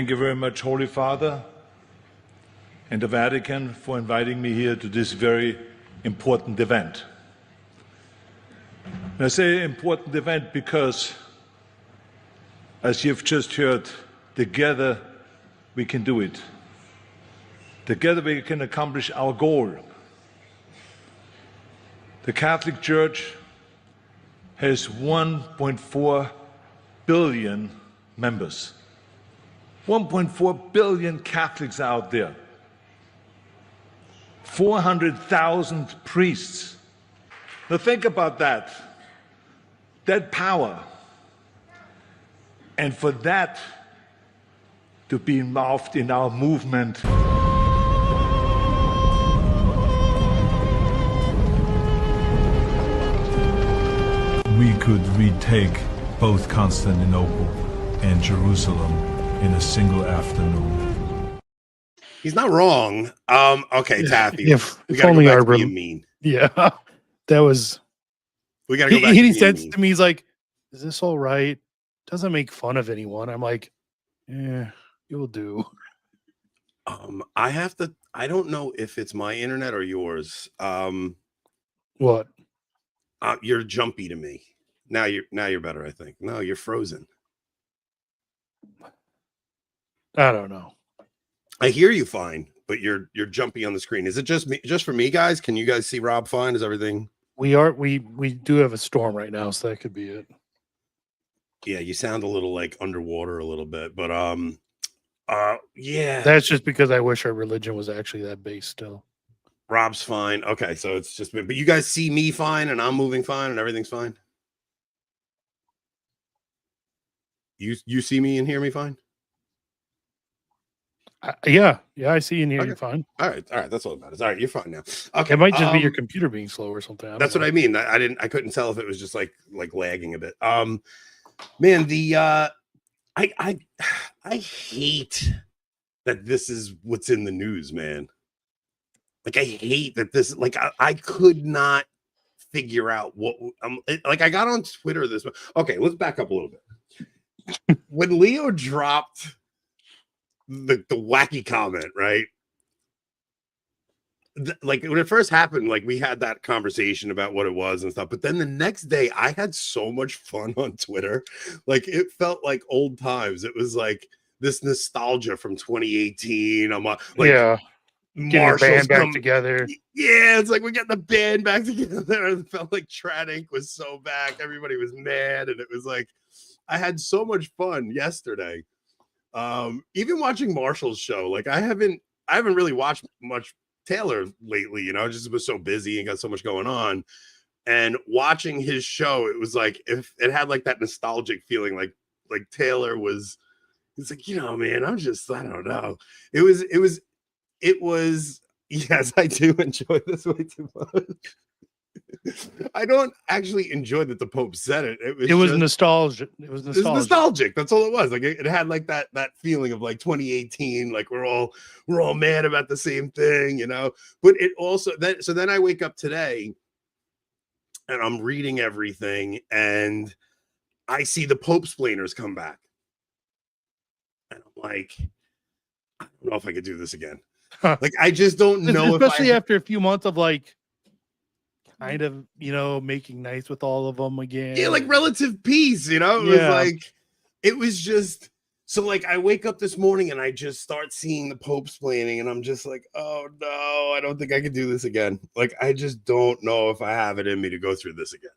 Thank you very much, Holy Father and the Vatican, for inviting me here to this very important event. And I say important event because, as you've just heard, together we can do it. Together we can accomplish our goal. The Catholic Church has 1.4 billion members. 1.4 billion Catholics out there. 400,000 priests. Now think about that. That power. And for that to be involved in our movement. We could retake both Constantinople and Jerusalem in a single afternoon. He's not wrong. Okay, Taffy. If we gotta only go back our to being mean. Yeah, that was. We gotta go back. He to said being mean. to me, he's like, "Is this all right? Doesn't make fun of anyone." I'm like, "Yeah, you'll do." I don't know if it's my internet or yours. What? You're jumpy to me. Now you're better, I think. No, you're frozen. I don't know. I hear you fine, but you're jumpy on the screen. Is it just me? Just for me, guys? Can you guys see Rob fine? Is everything? We do have a storm right now, so that could be it. Yeah, you sound a little like underwater a little bit, but yeah. That's just because I wish our religion was actually that base still. Rob's fine. Okay, so it's just me. But you guys see me fine and I'm moving fine and everything's fine? You see me and hear me fine? Yeah, I see and hear you fine. All right, that's all that matters. All right, you're fine now. Okay, it might just be your computer being slow or something. That's what I mean. I couldn't tell if it was just like lagging a bit. Man, I hate that this is what's in the news, man. Like I hate that this. Like I could not figure out what. Like I got on Twitter this. Okay, let's back up a little bit. When Leo dropped the wacky comment, right? Like when it first happened, like we had that conversation about what it was and stuff. But then the next day, I had so much fun on Twitter. Like it felt like old times. It was like this nostalgia from 2018. I'm like, yeah, Marshall's back together. Yeah, it's like we're getting the band back together. It felt like Trad Inc. was so back. Everybody was mad, and it was like I had so much fun yesterday. Even watching Marshall's show, like I haven't really watched much Taylor lately, you know, just was so busy and got so much going on. And watching his show, it was like if it had like that nostalgic feeling, like Taylor was. It's like, you know, man, I don't know. It was. Yes, I do enjoy this way too much. I don't actually enjoy that the Pope said it. It was nostalgic. It was nostalgic. That's all it was. Like it had like that feeling of like 2018. Like we're all mad about the same thing, you know. But it also then I wake up today and I'm reading everything and I see the Pope splainers come back, and I'm like, I don't know if I could do this again. Like I just don't know, especially after a few months of like. Kind of, you know, making nice with all of them again. Yeah, like relative peace, you know? It was just so like I wake up this morning and I just start seeing the Pope splaining and I'm just like, oh no, I don't think I can do this again. Like I just don't know if I have it in me to go through this again.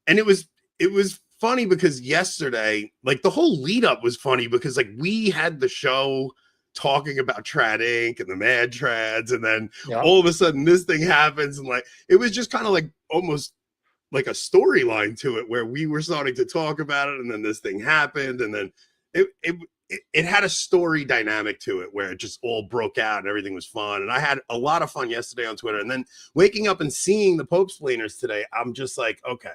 And it was funny because yesterday, like the whole lead up was funny because like we had the show talking about Trad Inc. and the Mad Trads, and then all of a sudden this thing happens, and like it was just kind of like almost like a storyline to it where we were starting to talk about it, and then this thing happened, and then it had a story dynamic to it where it just all broke out and everything was fun. And I had a lot of fun yesterday on Twitter, and then waking up and seeing the Pope splainers today, I'm just like, okay.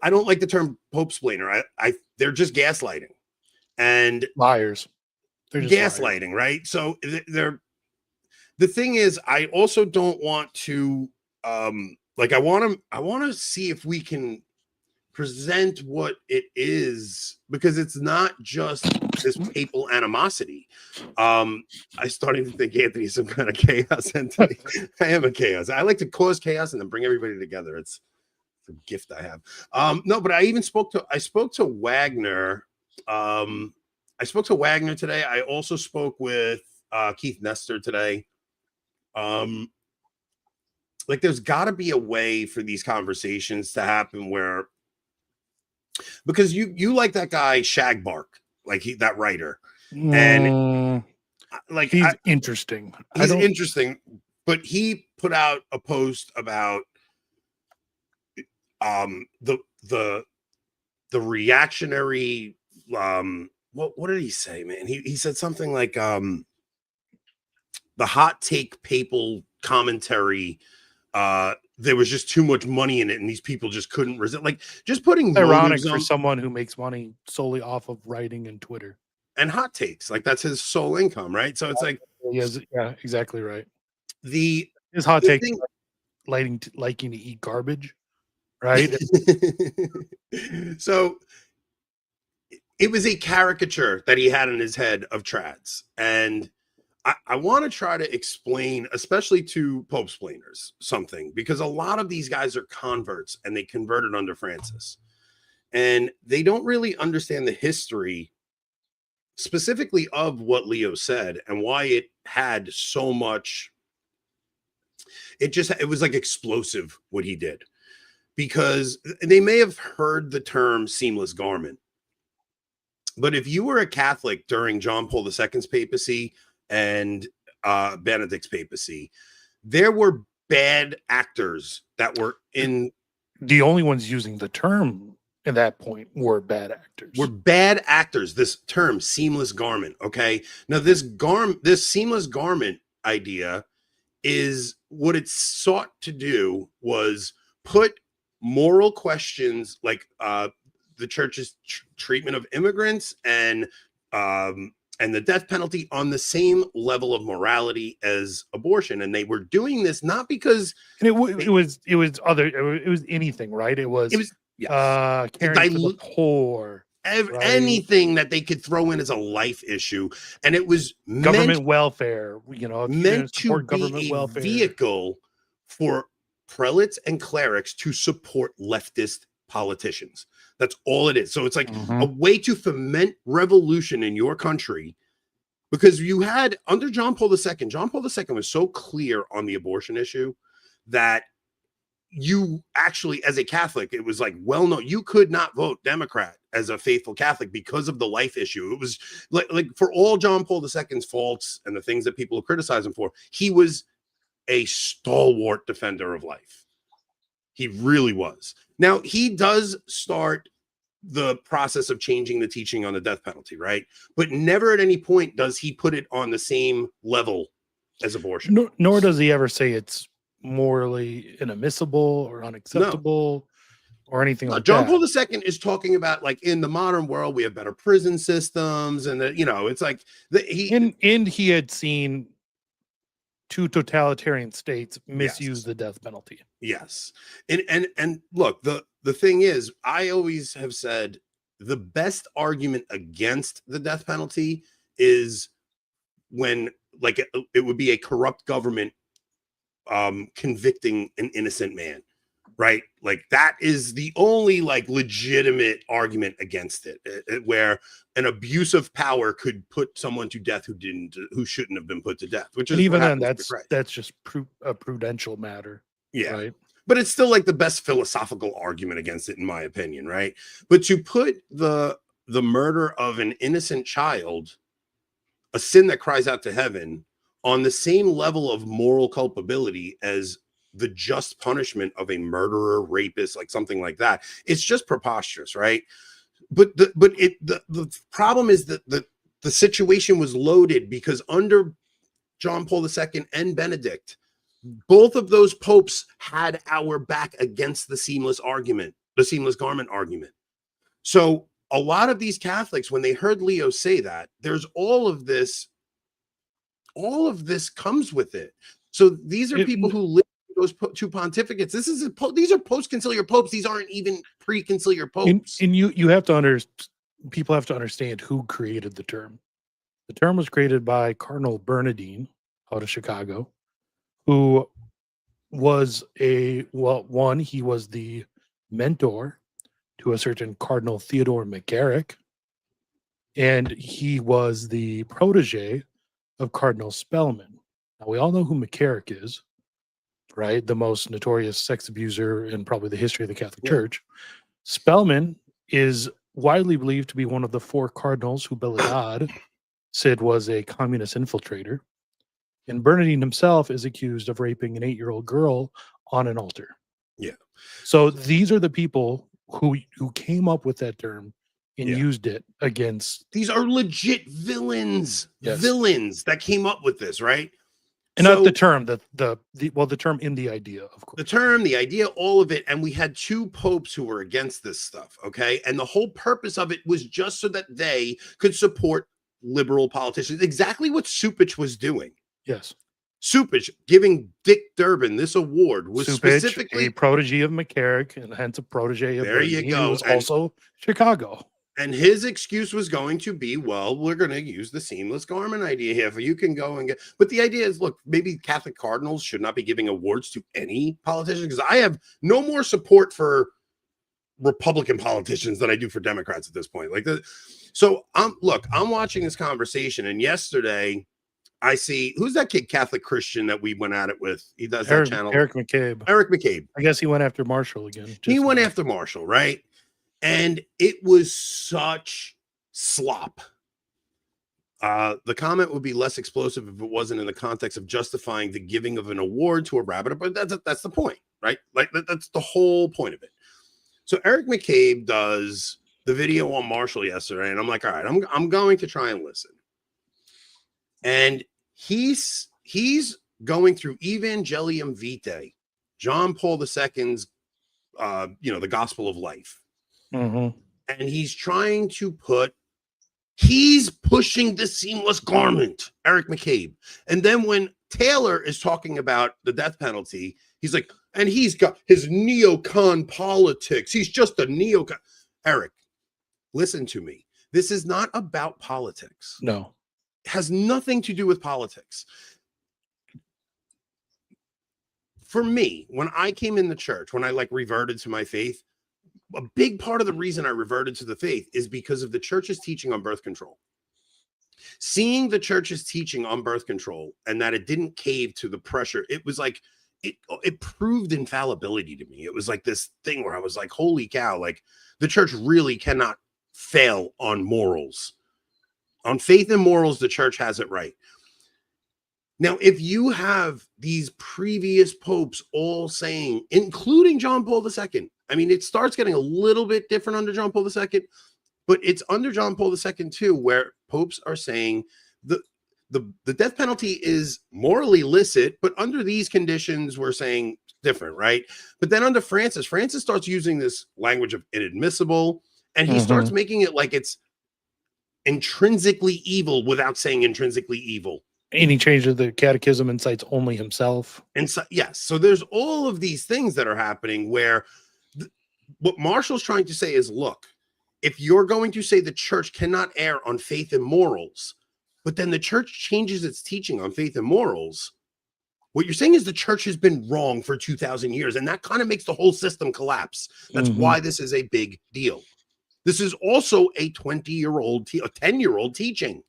I don't like the term Pope splainer. They're just gaslighting. And liars. They're just gaslighting, right? So the thing is, I also don't want to like I want to see if we can present what it is, because it's not just this papal animosity. I started to think Anthony's some kind of chaos entity. I am a chaos. I like to cause chaos and then bring everybody together. It's a gift I have. No, but I spoke to Wagner. I spoke to Wagner today. I also spoke with Keith Nestor today. Like, there's got to be a way for these conversations to happen where, because you like that guy Shagbark, like that writer, and like he's interesting. He's interesting, but he put out a post about the reactionary what did he say, man? He said something like the hot take papal commentary, there was just too much money in it and these people just couldn't resist. Like, just putting ironic for someone who makes money solely off of writing and Twitter and hot takes, like that's his sole income, right? So it's like, yeah, exactly right. His hot take, liking to eat garbage, right? So it was a caricature that he had in his head of trads, and I want to try to explain, especially to Pope-splainers, something, because a lot of these guys are converts and they converted under Francis, and they don't really understand the history specifically of what Leo said and why it had so much. It was like explosive what he did, because they may have heard the term seamless garment, but if you were a Catholic during John Paul II's papacy and Benedict's papacy, there were bad actors that were in. The only ones using the term at that point were bad actors. This term, seamless garment. Okay. Now this seamless garment idea is what it sought to do was put moral questions like the church's treatment of immigrants and the death penalty on the same level of morality as abortion. And they were doing this not because it was anything, right? It was caring for the poor, anything that they could throw in as a life issue, and it was government welfare. Meant to be a vehicle for prelates and clerics to support leftist politicians. That's all it is. So it's like a way to foment revolution in your country, because you had under John Paul II. John Paul II was so clear on the abortion issue that you actually, as a Catholic, it was like, well, no, you could not vote Democrat as a faithful Catholic because of the life issue. It was like for all John Paul II's faults and the things that people criticize him for, he was a stalwart defender of life. He really was. Now, he does start the process of changing the teaching on the death penalty, right? But never at any point does he put it on the same level as abortion. Nor does he ever say it's morally inadmissible or unacceptable or anything like John that. Paul II is talking about, like, in the modern world, we have better prison systems, and it's like he had seen two totalitarian states misuse the death penalty. Yes. And look, the thing is, I always have said the best argument against the death penalty is when, like, it would be a corrupt government convicting an innocent man, right? Like, that is the only, like, legitimate argument against it, where an abuse of power could put someone to death who shouldn't have been put to death, which is, even then, that's just a prudential matter. Yeah. Right. But it's still like the best philosophical argument against it, in my opinion, right? But to put the murder of an innocent child, a sin that cries out to heaven, on the same level of moral culpability as the just punishment of a murderer, rapist, like something like that, it's just preposterous, right? But the problem is that the situation was loaded, because under John Paul II and Benedict, both of those popes had our back against the seamless garment argument. So a lot of these Catholics, when they heard Leo say that, there's all of this comes with it. So these are people who live those two pontificates. These are post-conciliar popes. These aren't even pre-conciliar popes. And you have to people have to understand who created the term. The term was created by Cardinal Bernardine out of Chicago, who was he was the mentor to a certain Cardinal Theodore McCarrick, and he was the protege of Cardinal Spellman. Now, we all know who McCarrick is, right? The most notorious sex abuser in probably the history of the Catholic Church. Spellman is widely believed to be one of the 4 cardinals who Belladad said was a communist infiltrator. And Bernardine himself is accused of raping an 8-year-old girl on an altar. Yeah. So these are the people who came up with that term and used it against. These are legit villains. Yes. Villains that came up with this, right? And not the term, the term in the idea, of course. The term, the idea, all of it. And we had 2 popes who were against this stuff, okay? And the whole purpose of it was just so that they could support liberal politicians. Exactly what Supich was doing. Yes. Supich giving Dick Durbin this award was Supich, specifically a protege of McCarrick, and hence a protege of Bernardine, who was also Chicago. And his excuse was going to be, well, we're going to use the seamless garment idea here. You can go and get, but the idea is, look, maybe Catholic cardinals should not be giving awards to any politician, because I have no more support for Republican politicians than I do for Democrats at this point. So I'm watching this conversation, and yesterday I see, who's that kid, Catholic Christian that we went at it with? He does that channel. Eric McCabe. Eric McCabe. I guess he went after Marshall again. He went after Marshall, right? And it was such slop. The comment would be less explosive if it wasn't in the context of justifying the giving of an award to a rabbit, but that's the point, right? Like that's the whole point of it. So Eric McCabe does the video on Marshall yesterday, and I'm like, all right, I'm going to try and listen. And he's going through Evangelium Vitae, John Paul II's, the Gospel of Life. Mm-hmm. And he's pushing the seamless garment, Eric McCabe. And then when Taylor is talking about the death penalty, he's like, and he's got his neocon politics. He's just a neocon. Eric, listen to me. This is not about politics. No. It has nothing to do with politics. For me, when I came in the church, when I reverted to my faith, a big part of the reason I reverted to the faith is because of the church's teaching on birth control. Seeing the church's teaching on birth control and that it didn't cave to the pressure, it was like, it proved infallibility to me. It was like this thing where I was like, holy cow, the church really cannot fail on morals. On faith and morals, the church has it right. Now, if you have these previous popes all saying, including John Paul II, I mean, it starts getting a little bit different under John Paul II, but it's under John Paul II too, where popes are saying the death penalty is morally licit, but under these conditions, we're saying different, right? But then under Francis starts using this language of inadmissible, and he starts making it like it's intrinsically evil without saying intrinsically evil. And he changed the catechism and cites only himself. And so, yes, so there's all of these things that are happening where what Marshall's trying to say is, look, if you're going to say the church cannot err on faith and morals, but then the church changes its teaching on faith and morals, what you're saying is the church has been wrong for 2,000 years, and that kind of makes the whole system collapse. That's why this is a big deal. This is also a 20-year-old, a 10-year-old teaching,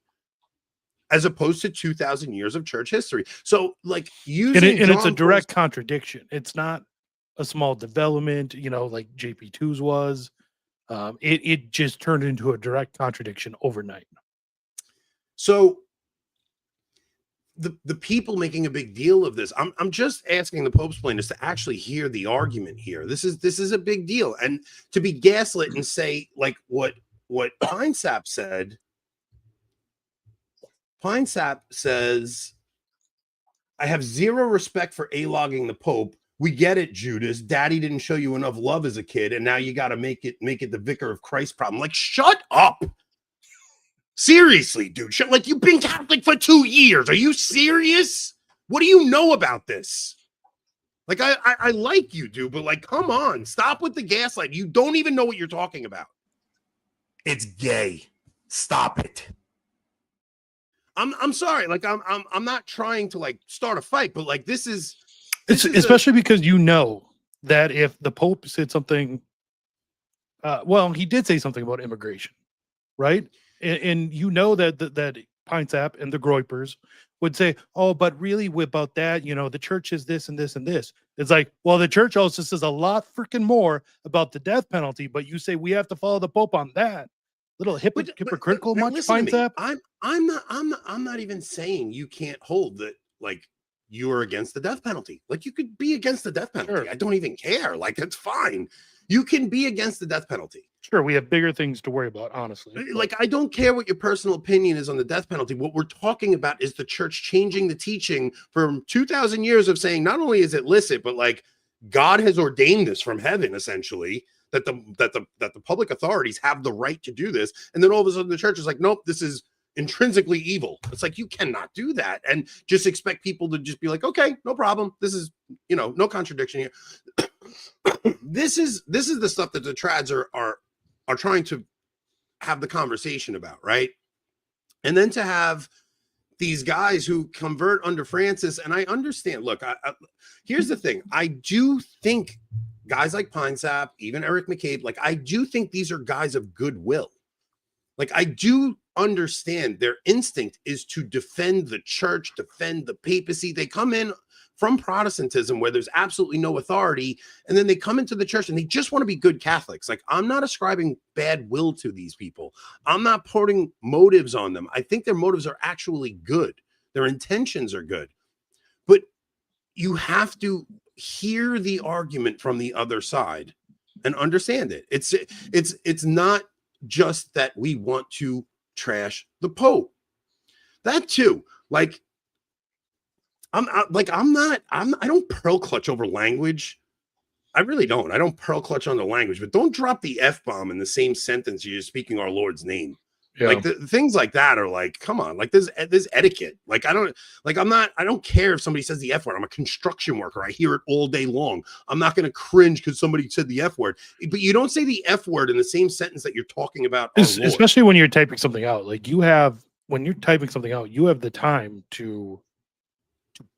as opposed to 2,000 years of church history. So, using and it's a direct contradiction. It's not a small development, like JP2's was. It just turned into a direct contradiction overnight. So the people making a big deal of this, I'm just asking the Pope's plaintiffs to actually hear the argument here. This is a big deal, and to be gaslit and say what Pinesap said. Pinesap says, I have zero respect for A-logging the Pope. We get it, Judas. Daddy didn't show you enough love as a kid, and now you got to make it the Vicar of Christ problem. Shut up. Seriously, dude. You've been Catholic for 2 years. Are you serious? What do you know about this? Like I like you, dude, but like, come on, stop with the gaslight. You don't even know what you're talking about. It's gay. Stop it. I'm sorry. Like I'm not trying to like start a fight, but like this is especially because you know that if the Pope said something, well, he did say something about immigration, right? And you know that that Pine Sap and the Groypers would say, "Oh, but really, about that, you know, the church is this and this and this." It's like, well, the church also says a lot freaking more about the death penalty, but you say we have to follow the Pope on that. Little hypocritical, much, Pine Sap? I'm not even saying you can't hold that. Like you're against the death penalty. Like you could be against the death penalty. Sure. I don't even care. Like it's fine. You can be against the death penalty. Sure, we have bigger things to worry about, honestly. Like, I don't care what your personal opinion is on the death penalty. What we're talking about is the church changing the teaching from 2,000 years of saying not only is it licit, but like God has ordained this from heaven, essentially, that the public authorities have the right to do this. And then all of a sudden the church is like, nope, this is intrinsically evil. It's like, you cannot do that and just expect people to just be like, okay, no problem. This is, you know, no contradiction here. This is the stuff that the trads are trying to have the conversation about, right? And then to have these guys who convert under Francis, and I understand, look, here's the thing. I do think guys like Pine Sap, even Eric McCabe, like I do think these are guys of goodwill. Like I do understand their instinct is to defend the church, defend the papacy. They come in from Protestantism where there's absolutely no authority, and then they come into the church and they just want to be good Catholics. Like I'm not ascribing bad will to these people. I'm not putting motives on them. I think their motives are actually good. Their intentions are good. But you have to hear the argument from the other side and understand it. It's not just that we want to trash the Pope. That too, like I don't pearl clutch over language. I really don't. I don't pearl clutch on the language, but don't drop the F-bomb in the same sentence you're speaking our Lord's name. Yeah. Like the things like that are like, come on, like there's etiquette. Like I don't care if somebody says the F word. I'm a construction worker. I hear it all day long. I'm not going to cringe because somebody said the F word, but you don't say the F word in the same sentence that you're talking about. Especially when you're typing something out. Like when you're typing something out, you have the time to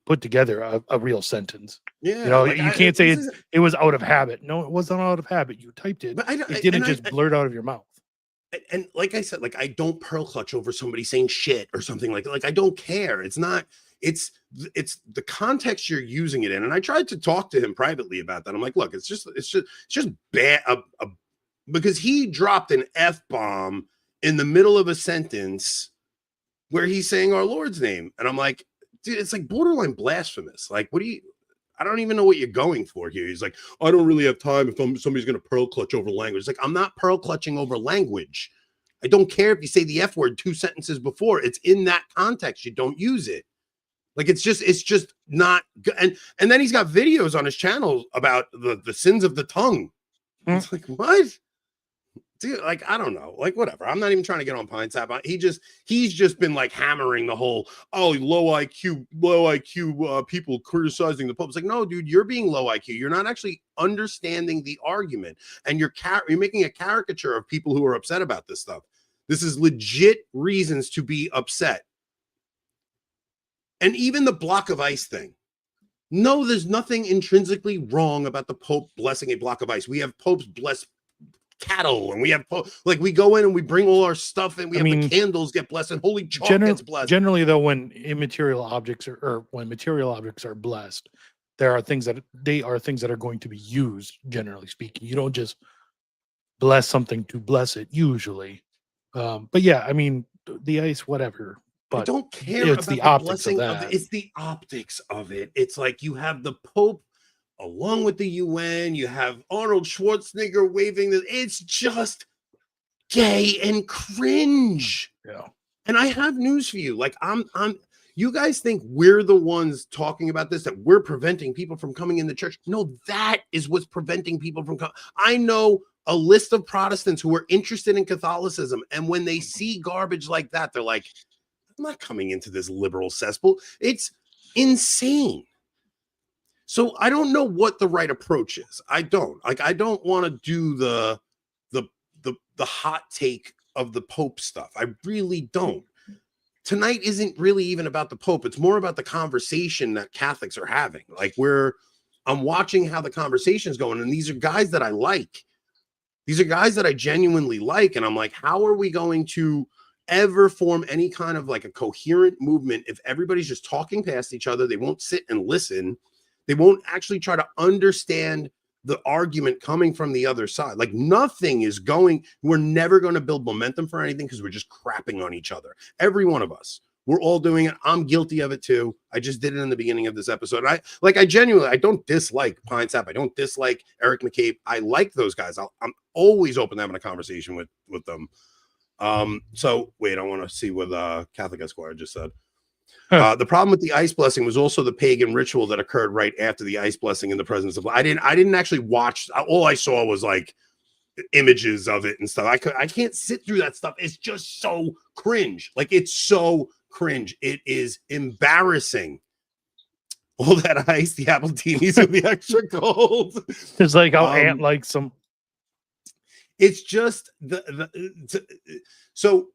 put together a real sentence. Yeah, you know, like you can't say it was out of habit. No, it wasn't out of habit. You typed it. But it didn't just blurt out of your mouth. And like I said, like I don't pearl clutch over somebody saying shit or something like that. Like I don't care. It's not. It's the context you're using it in. And I tried to talk to him privately about that. I'm like, look, it's just bad. Because he dropped an F-bomb in the middle of a sentence where he's saying our Lord's name, and I'm like, dude, it's like borderline blasphemous. Like, I don't even know what you're going for here. He's like, I don't really have time if somebody's going to pearl clutch over language. It's like, I'm not pearl clutching over language. I don't care if you say the F word 2 sentences before. It's in that context. You don't use it. Like, it's just not good. And then he's got videos on his channel about the sins of the tongue. It's like, what? Dude, like, I don't know, like, whatever. I'm not even trying to get on Pine Sap. He's just been like hammering the whole, low IQ people criticizing the Pope. It's like, no, dude, you're being low IQ. You're not actually understanding the argument, and you're making a caricature of people who are upset about this stuff. This is legit reasons to be upset. And even the block of ice thing. No, there's nothing intrinsically wrong about the Pope blessing a block of ice. We have popes bless cattle, and we have like we go in and we bring all our stuff, and the candles get blessed, and holy chalk gets blessed. Generally, though, when immaterial objects when material objects are blessed, there are things that are going to be used. Generally speaking, you don't just bless something to bless it. Usually, but yeah, I mean the ice, whatever. But I don't care about the blessing of it. It's the optics of it. It's like you have the Pope along with the UN, you have Arnold Schwarzenegger waving this. It's just gay and cringe. Yeah. And I have news for you. Like you guys think we're the ones talking about this, that we're preventing people from coming in the church. No, that is what's preventing people from coming. I know a list of Protestants who are interested in Catholicism, and when they see garbage like that, they're like, I'm not coming into this liberal cesspool. It's insane. So I don't know what the right approach is. I don't want to do the hot take of the Pope stuff. I really don't. Tonight isn't really even about the Pope. It's more about the conversation that Catholics are having. Like I'm watching how the conversation is going, and these are guys that I like. These are guys that I genuinely like, and I'm like, how are we going to ever form any kind of like a coherent movement if everybody's just talking past each other? They won't sit and listen. They won't actually try to understand the argument coming from the other side. Like nothing is going, we're never going to build momentum for anything because we're just crapping on each other. Every one of us, we're all doing it. I'm guilty of it too. I just did it in the beginning of this episode. I genuinely, I don't dislike Pine Sap. I don't dislike Eric McCabe. I like those guys. I'm always open to having a conversation with them. So wait, I want to see what Catholic Esquire just said. The problem with the ice blessing was also the pagan ritual that occurred right after the ice blessing in the presence of. I didn't actually watch. All I saw was like images of it and stuff. I can't sit through that stuff. It's just so cringe. Like it's so cringe. It is embarrassing. All that ice, the appletinis with the extra cold. It's like I'll ant like some. It's just so.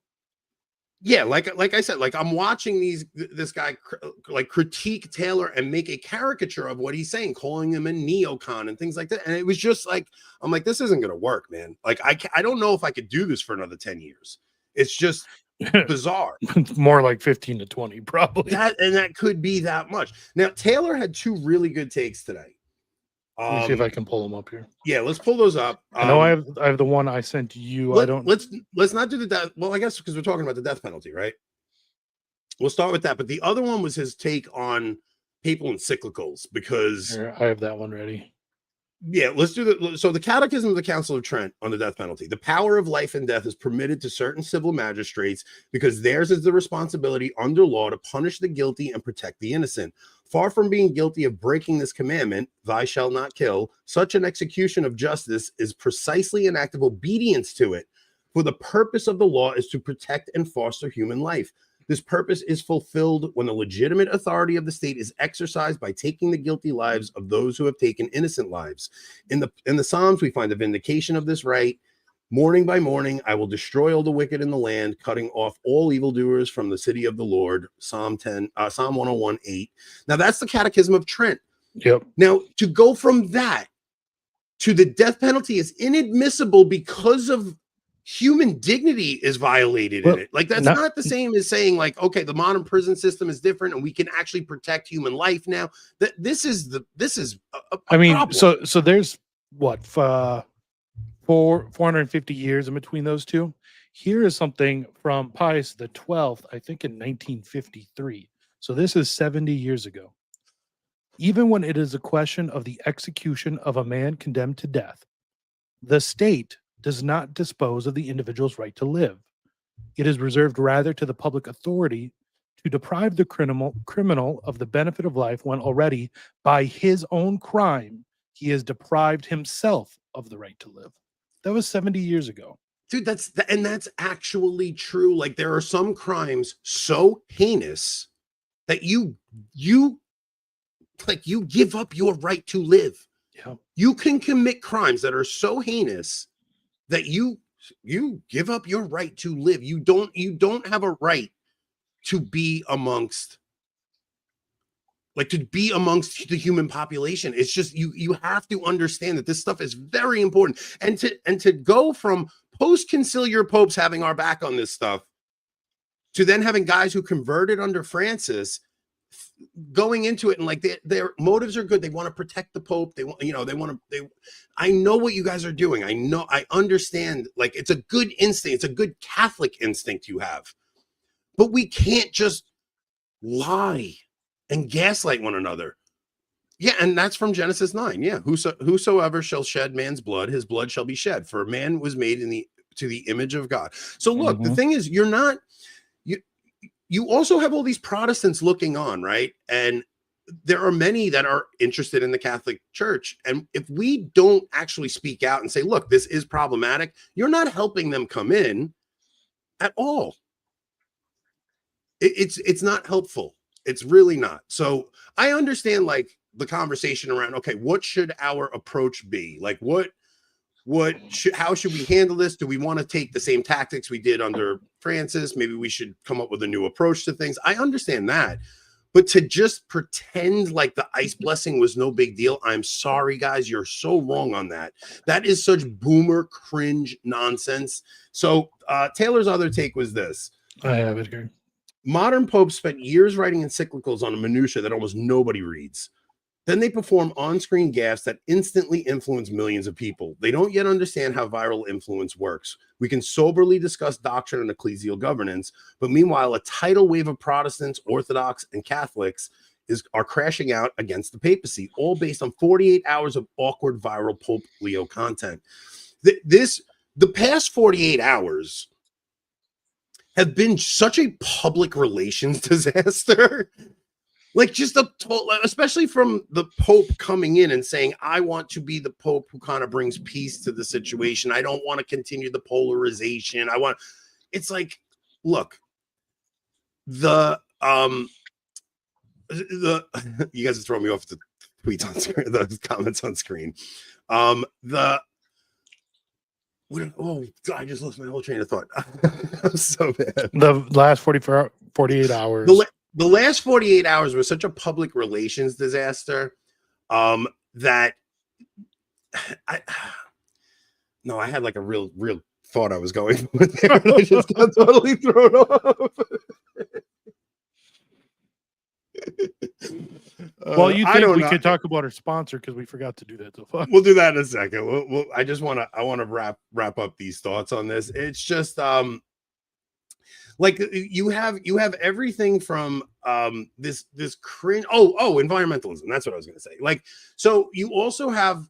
Yeah, like I said, like I'm watching this guy like critique Taylor and make a caricature of what he's saying, calling him a neocon and things like that. And it was just like, I'm like, this isn't gonna work, man. Like I don't know if I could do this for another 10 years. It's just bizarre. It's more like 15 to 20, probably. That could be that much. Now Taylor had two really good takes today. Let me see if I can pull them up here. Yeah, let's pull those up. I know I have the one I sent you. Let's not do the death. Well, I guess because we're talking about the death penalty, right? We'll start with that. But the other one was his take on papal encyclicals, because here, I have that one ready. Yeah, let's do the Catechism of the Council of Trent on the death penalty. The power of life and death is permitted to certain civil magistrates because theirs is the responsibility under law to punish the guilty and protect the innocent. Far from being guilty of breaking this commandment, thou shalt not kill, such an execution of justice is precisely an act of obedience to it, for the purpose of the law is to protect and foster human life. This purpose is fulfilled when the legitimate authority of the state is exercised by taking the guilty lives of those who have taken innocent lives. In the Psalms, we find the vindication of this right. Morning by morning, I will destroy all the wicked in the land, cutting off all evildoers from the city of the Lord. Psalm 101:8. Now that's the Catechism of Trent. Yep. Now to go from that to the death penalty is inadmissible because of human dignity is violated in it. Like that's not the same as saying like, okay, the modern prison system is different and we can actually protect human life now. That this is a I mean, problem. so there's what 450 years in between those two. Here is something from Pius the 12th, I think in 1953. So this is 70 years ago. Even when it is a question of the execution of a man condemned to death, the state does not dispose of the individual's right to live. It is reserved rather to the public authority to deprive the criminal of the benefit of life when already, by his own crime, he has deprived himself of the right to live. That was 70 years ago. Dude, that's actually true. Like there are some crimes so heinous that you give up your right to live. Yeah. You can commit crimes that are so heinous that you give up your right to live. You don't have a right to be amongst the human population. It's just you have to understand that this stuff is very important. And to go from post-conciliar popes having our back on this stuff to then having guys who converted under Francis going into it and like their motives are good. They want to protect the Pope. I know what you guys are doing. I understand. Like it's a good instinct. It's a good Catholic instinct you have, but we can't just lie and gaslight one another. Yeah, and that's from Genesis 9. Yeah, whosoever shall shed man's blood, his blood shall be shed. For man was made to the image of God. So look, the thing is, you also have all these Protestants looking on, right? And there are many that are interested in the Catholic Church. And if we don't actually speak out and say, look, this is problematic, you're not helping them come in at all. It's not helpful. It's really not. So I understand, like, the conversation around, okay, what should our approach be? Like how should we handle this? Do we want to take the same tactics we did under Francis? Maybe we should come up with a new approach to things. I understand that. But to just pretend like the ice blessing was no big deal, I'm sorry, guys, you're so wrong on that. That is such boomer cringe nonsense. So Taylor's other take was this. I have it here. Modern popes spent years writing encyclicals on a minutia that almost nobody reads. Then they perform on-screen gaffes that instantly influence millions of people. They don't yet understand how viral influence works. We can soberly discuss doctrine and ecclesial governance, but meanwhile, a tidal wave of Protestants, Orthodox, and Catholics are crashing out against the papacy, all based on 48 hours of awkward viral Pope Leo content. The past 48 hours have been such a public relations disaster. Like just especially from the Pope coming in and saying, I want to be the Pope who kind of brings peace to the situation. I don't want to continue the polarization. It's like, look, you guys are throwing me off the tweets on screen, the comments on screen. I just lost my whole train of thought. I'm so bad. The last 48 hours. The last 48 hours was such a public relations disaster that I had like a real thought I was going with there. And I just got totally thrown off. Well, you think we could talk about our sponsor because we forgot to do that so far. We'll do that in a second. I want to wrap up these thoughts on this. It's just like you have everything from this cringe. Environmentalism. That's what I was going to say. Like, so you also have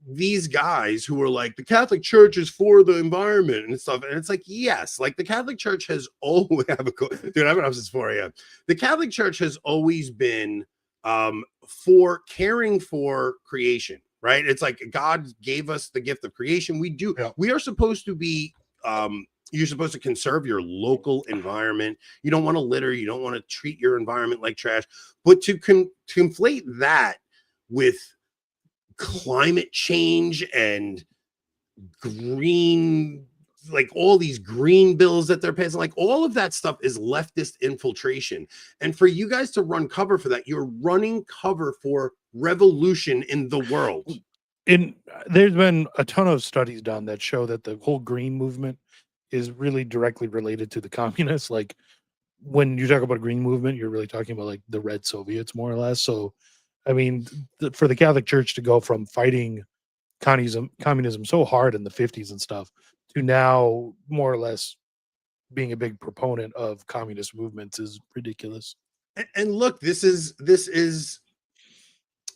these guys who are like, the Catholic Church is for the environment and stuff. And it's like, yes, like the Catholic Church has always I've been up since 4 a.m. The Catholic Church has always been for caring for creation, right? It's like God gave us the gift of creation. We are supposed to be you're supposed to conserve your local environment. You don't want to litter. You don't want to treat your environment like trash. But to conflate that with climate change and green, like all these green bills that they're passing, like all of that stuff is leftist infiltration. And for you guys to run cover for that, you're running cover for revolution in the world. There's been a ton of studies done that show that the whole green movement is really directly related to the communists. Like when you talk about a green movement, you're really talking about like the Red Soviets, more or less. So, I mean, for the Catholic Church to go from fighting communism so hard in the 50s and stuff to now more or less being a big proponent of communist movements is ridiculous. And look, this is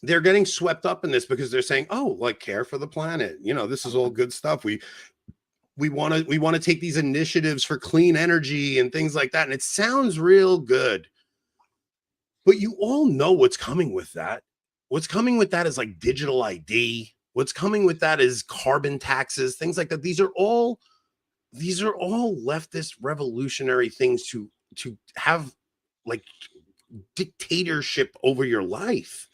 they're getting swept up in this because they're saying, oh, like care for the planet. You know, this is all good stuff. We want to take these initiatives for clean energy and things like that. And it sounds real good. But you all know what's coming with that. What's coming with that is like digital ID. What's coming with that is carbon taxes, things like that. These are all leftist revolutionary things to have like dictatorship over your life.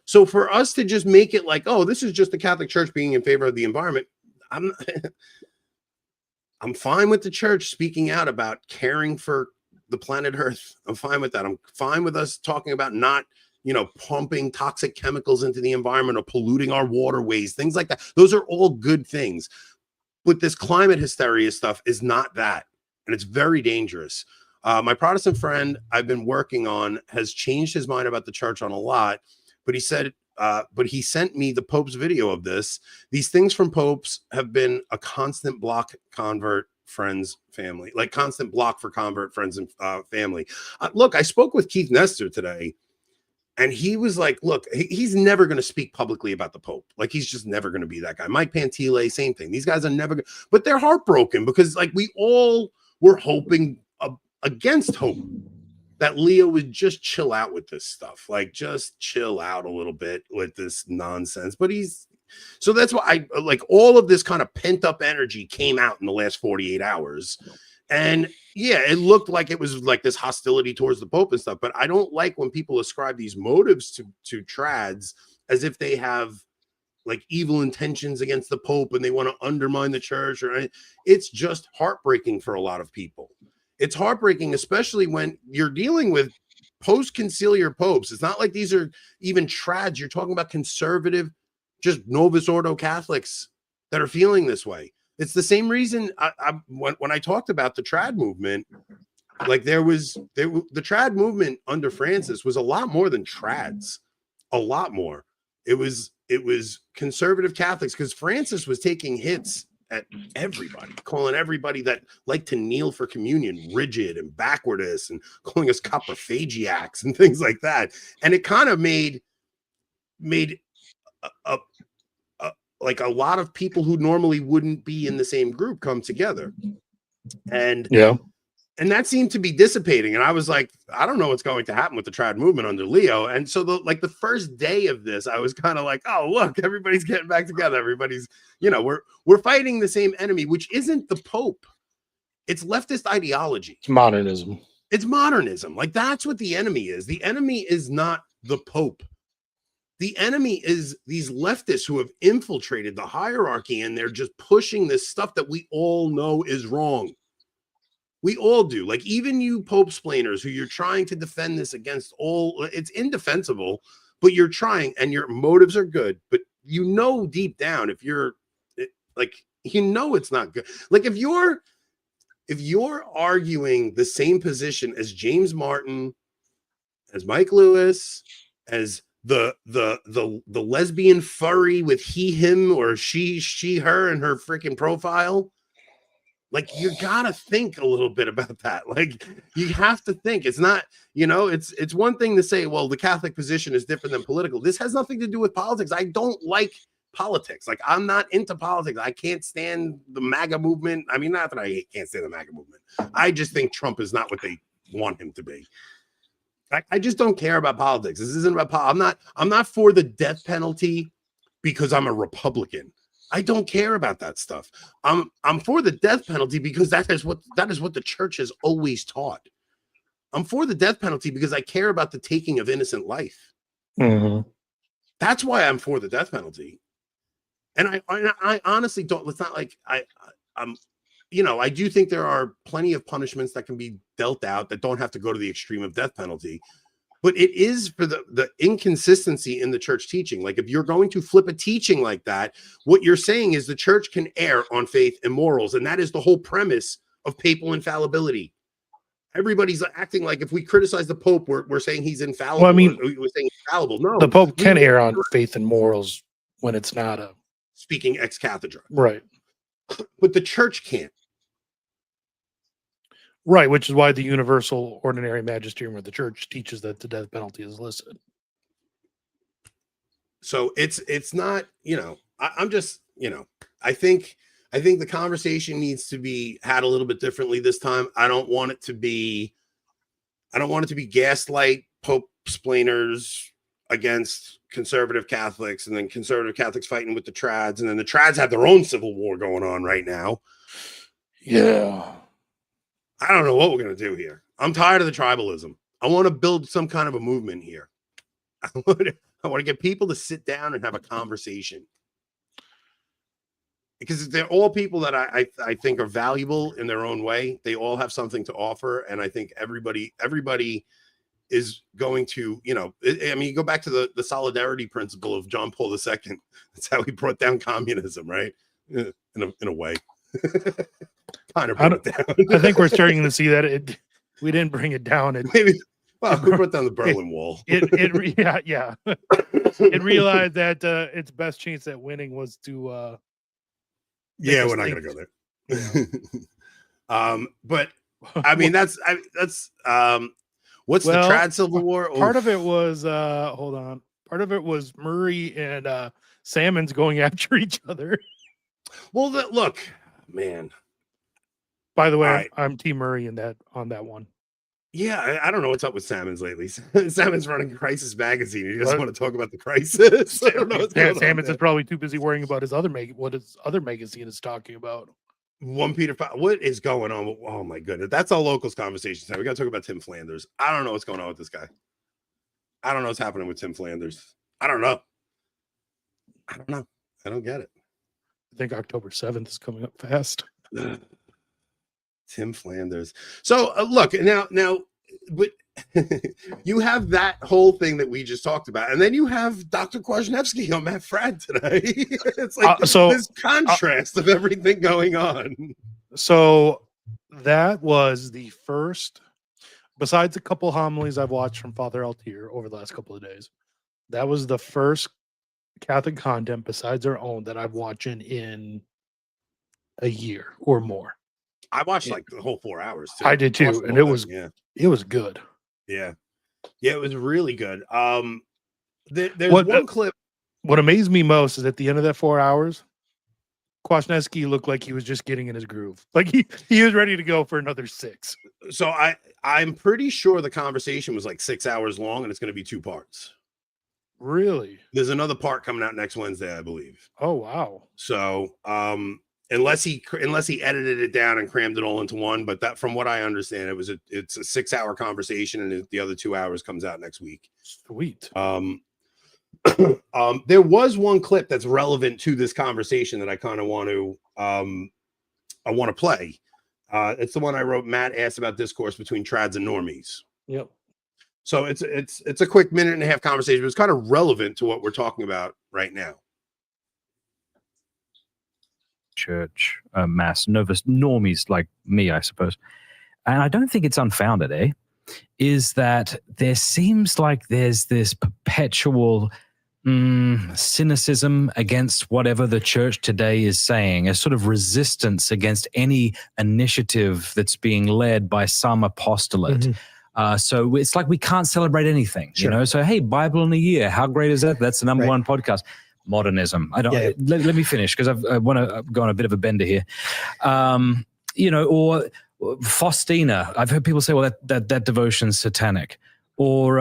So for us to just make it like, oh, this is just the Catholic Church being in favor of the environment, I'm fine with the church speaking out about caring for the planet Earth. I'm fine with that. I'm fine with us talking about not, pumping toxic chemicals into the environment or polluting our waterways, things like that. Those are all good things. But this climate hysteria stuff is not that. And it's very dangerous. My Protestant friend I've been working on has changed his mind about the church on a lot, but he said, but he sent me the Pope's video of this. These things from popes have been a constant block convert friends, family, like constant block for convert friends and family. Look, I spoke with Keith Nestor today, and he was like, look, he's never going to speak publicly about the Pope. Like, he's just never going to be that guy. Mike Pantile, same thing. These guys are never, but they're heartbroken because like we all were hoping against hope that Leo would just chill out with this stuff, like just chill out a little bit with this nonsense. But so that's why I like all of this kind of pent up energy came out in the last 48 hours. And yeah, it looked like it was like this hostility towards the Pope and stuff. But I don't like when people ascribe these motives to trads as if they have like evil intentions against the Pope and they want to undermine the church. Or it's just heartbreaking for a lot of people. It's heartbreaking, especially when you're dealing with post-conciliar popes. It's not like these are even trads. You're talking about conservative, just Novus Ordo Catholics that are feeling this way. It's the same reason when I talked about the trad movement, like the trad movement under Francis was a lot more than trads, a lot more. It was conservative Catholics, because Francis was taking hits at everybody, calling everybody that liked to kneel for communion rigid and backwardist, and calling us coprophagiacs and things like that. And it kind of made like a lot of people who normally wouldn't be in the same group come together. And that seemed to be dissipating. And I was like, I don't know what's going to happen with the trad movement under Leo. And so the first day of this, I was kind of like, oh, look, everybody's getting back together. Everybody's, we're fighting the same enemy, which isn't the Pope. It's leftist ideology. It's modernism. It's modernism. Like, that's what the enemy is. The enemy is not the Pope. The enemy is these leftists who have infiltrated the hierarchy, and they're just pushing this stuff that we all know is wrong. We all do. Like, even you Pope-splainers who you're trying to defend this against all, it's indefensible, but you're trying, and your motives are good, but deep down, if you're like, it's not good. Like, if you're arguing the same position as James Martin, as Mike Lewis, as the lesbian furry with he, him, or she, her, and her freaking profile, like, you gotta think a little bit about that. Like, you have to think. It's not, it's one thing to say, well, the Catholic position is different than political. This has nothing to do with politics. I don't like politics. Like, I'm not into politics. I can't stand the MAGA movement. I mean, not that I can't stand the MAGA movement. I just think Trump is not what they want him to be. I just don't care about politics. This isn't about politics. I'm not for the death penalty because I'm a Republican. I don't care about that stuff. I'm for the death penalty because that is what the church has always taught. I'm for the death penalty because I care about the taking of innocent life. Mm-hmm. That's why I'm for the death penalty. And I honestly don't. It's not like I'm. I do think there are plenty of punishments that can be dealt out that don't have to go to the extreme of death penalty. But it is for the inconsistency in the church teaching. Like, if you're going to flip a teaching like that, what you're saying is the church can err on faith and morals. And that is the whole premise of papal infallibility. Everybody's acting like if we criticize the Pope, we're saying he's infallible. Well, I mean, we're saying infallible. No, the Pope can err on faith and morals when it's not a speaking ex cathedra. Right. But the church can't. Right, which is why the universal ordinary magisterium of the church teaches that the death penalty is listed. So it's not, I'm just, I think the conversation needs to be had a little bit differently this time. I don't want it to be gaslight Pope splainers against conservative Catholics, and then conservative Catholics fighting with the trads, and then the trads have their own civil war going on right now. Yeah. I don't know what we're going to do here. I'm tired of the tribalism. I want to build some kind of a movement here. I want to get people to sit down and have a conversation, because they're all people that I think are valuable in their own way. They all have something to offer. And I think everybody is going to, you go back to the solidarity principle of John Paul II. That's how he brought down communism, right? In a way. Kind of brought it down. I think we're starting to see that we didn't bring it down. We brought down the Berlin Wall. It realized that its best chance at winning was to we're not gonna go there. Yeah. But I mean that's what's the trad civil war? Part of it was hold on. Part of it was Murray and Salmons going after each other. Well, look, man. By the way, I'm Team Murray on that one. Yeah, I don't know what's up with Salmons lately. Salmons running Crisis Magazine. He doesn't want to talk about the crisis. I don't know what's going on. Salmons is probably too busy worrying about what his other magazine is talking about. 1 Peter 5. What is going on? Oh my goodness. That's our locals conversation time. We got to talk about Tim Flanders. I don't know what's going on with this guy. I don't know what's happening with Tim Flanders. I don't know. I don't get it. I think October 7th is coming up fast. Tim Flanders. So look now, but you have that whole thing that we just talked about, and then you have Dr. Kwasniewski on Matt Frad today. It's like this contrast of everything going on. So that was the first, besides a couple homilies I've watched from Father Altier over the last couple of days, that was the first Catholic content besides our own that I've watched in a year or more. I watched like the whole 4 hours too. I did too, and it was good. Yeah, it was really good. There's one clip. What amazed me most is at the end of that 4 hours, Kwasniewski looked like he was just getting in his groove. Like he was ready to go for another 6. So I'm pretty sure the conversation was like 6 hours long, and it's going to be 2 parts. Really? There's another part coming out next Wednesday, I believe. Oh wow. So unless he edited it down and crammed it all into one, but that, from what I understand, it's a 6-hour conversation, and the other 2 hours comes out next week. Sweet. There was one clip that's relevant to this conversation that I kind of want to play. It's the one I wrote. Matt asked about discourse between trads and normies. Yep. So it's a quick 1.5-minute conversation, but it's kind of relevant to what we're talking about right now. Church, mass, Novus normies like me, I suppose. And I don't think it's unfounded, is that there seems like there's this perpetual cynicism against whatever the church today is saying, a sort of resistance against any initiative that's being led by some apostolate. Mm-hmm. So it's like we can't celebrate anything, you know? So, hey, Bible in a year, how great is that? That's the number one podcast. Modernism. I don't. Yeah. Let me finish because I want to go on a bit of a bender here. Or Faustina. I've heard people say, well, that devotion's satanic. Or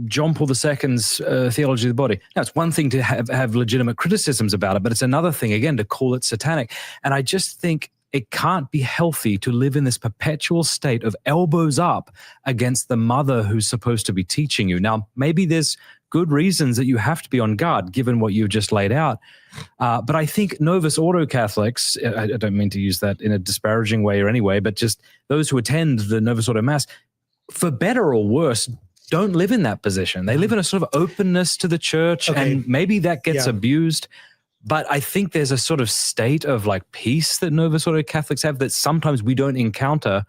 John Paul II's theology of the body. Now, it's one thing to have legitimate criticisms about it, but it's another thing, again, to call it satanic. And I just think it can't be healthy to live in this perpetual state of elbows up against the mother who's supposed to be teaching you. Now, maybe there's good reasons that you have to be on guard, given what you've just laid out. But I think Novus Ordo Catholics, I don't mean to use that in a disparaging way or any way, but just those who attend the Novus Ordo Mass, for better or worse, don't live in that position. They live in a sort of openness to the church, and maybe that gets abused. But I think there's a sort of state of like peace that Novus Ordo Catholics have that sometimes we don't encounter.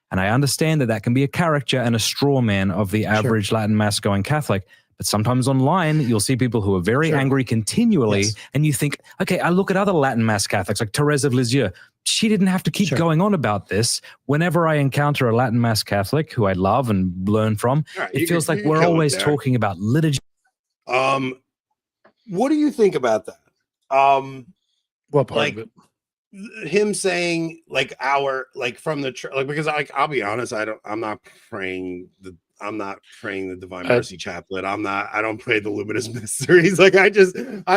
And I understand that can be a caricature and a straw man of the average Latin Mass going Catholic. But sometimes online, you'll see people who are very angry continually, and you think, okay, I look at other Latin Mass Catholics, like Therese of Lisieux. She didn't have to keep going on about this. Whenever I encounter a Latin Mass Catholic who I love and learn from, it feels like we're always talking about liturgy. What do you think about that? What part of it? Him saying like from the church, like, because I'll be honest, I'm not praying the Divine Mercy Chaplet. I don't pray the luminous mysteries. Like I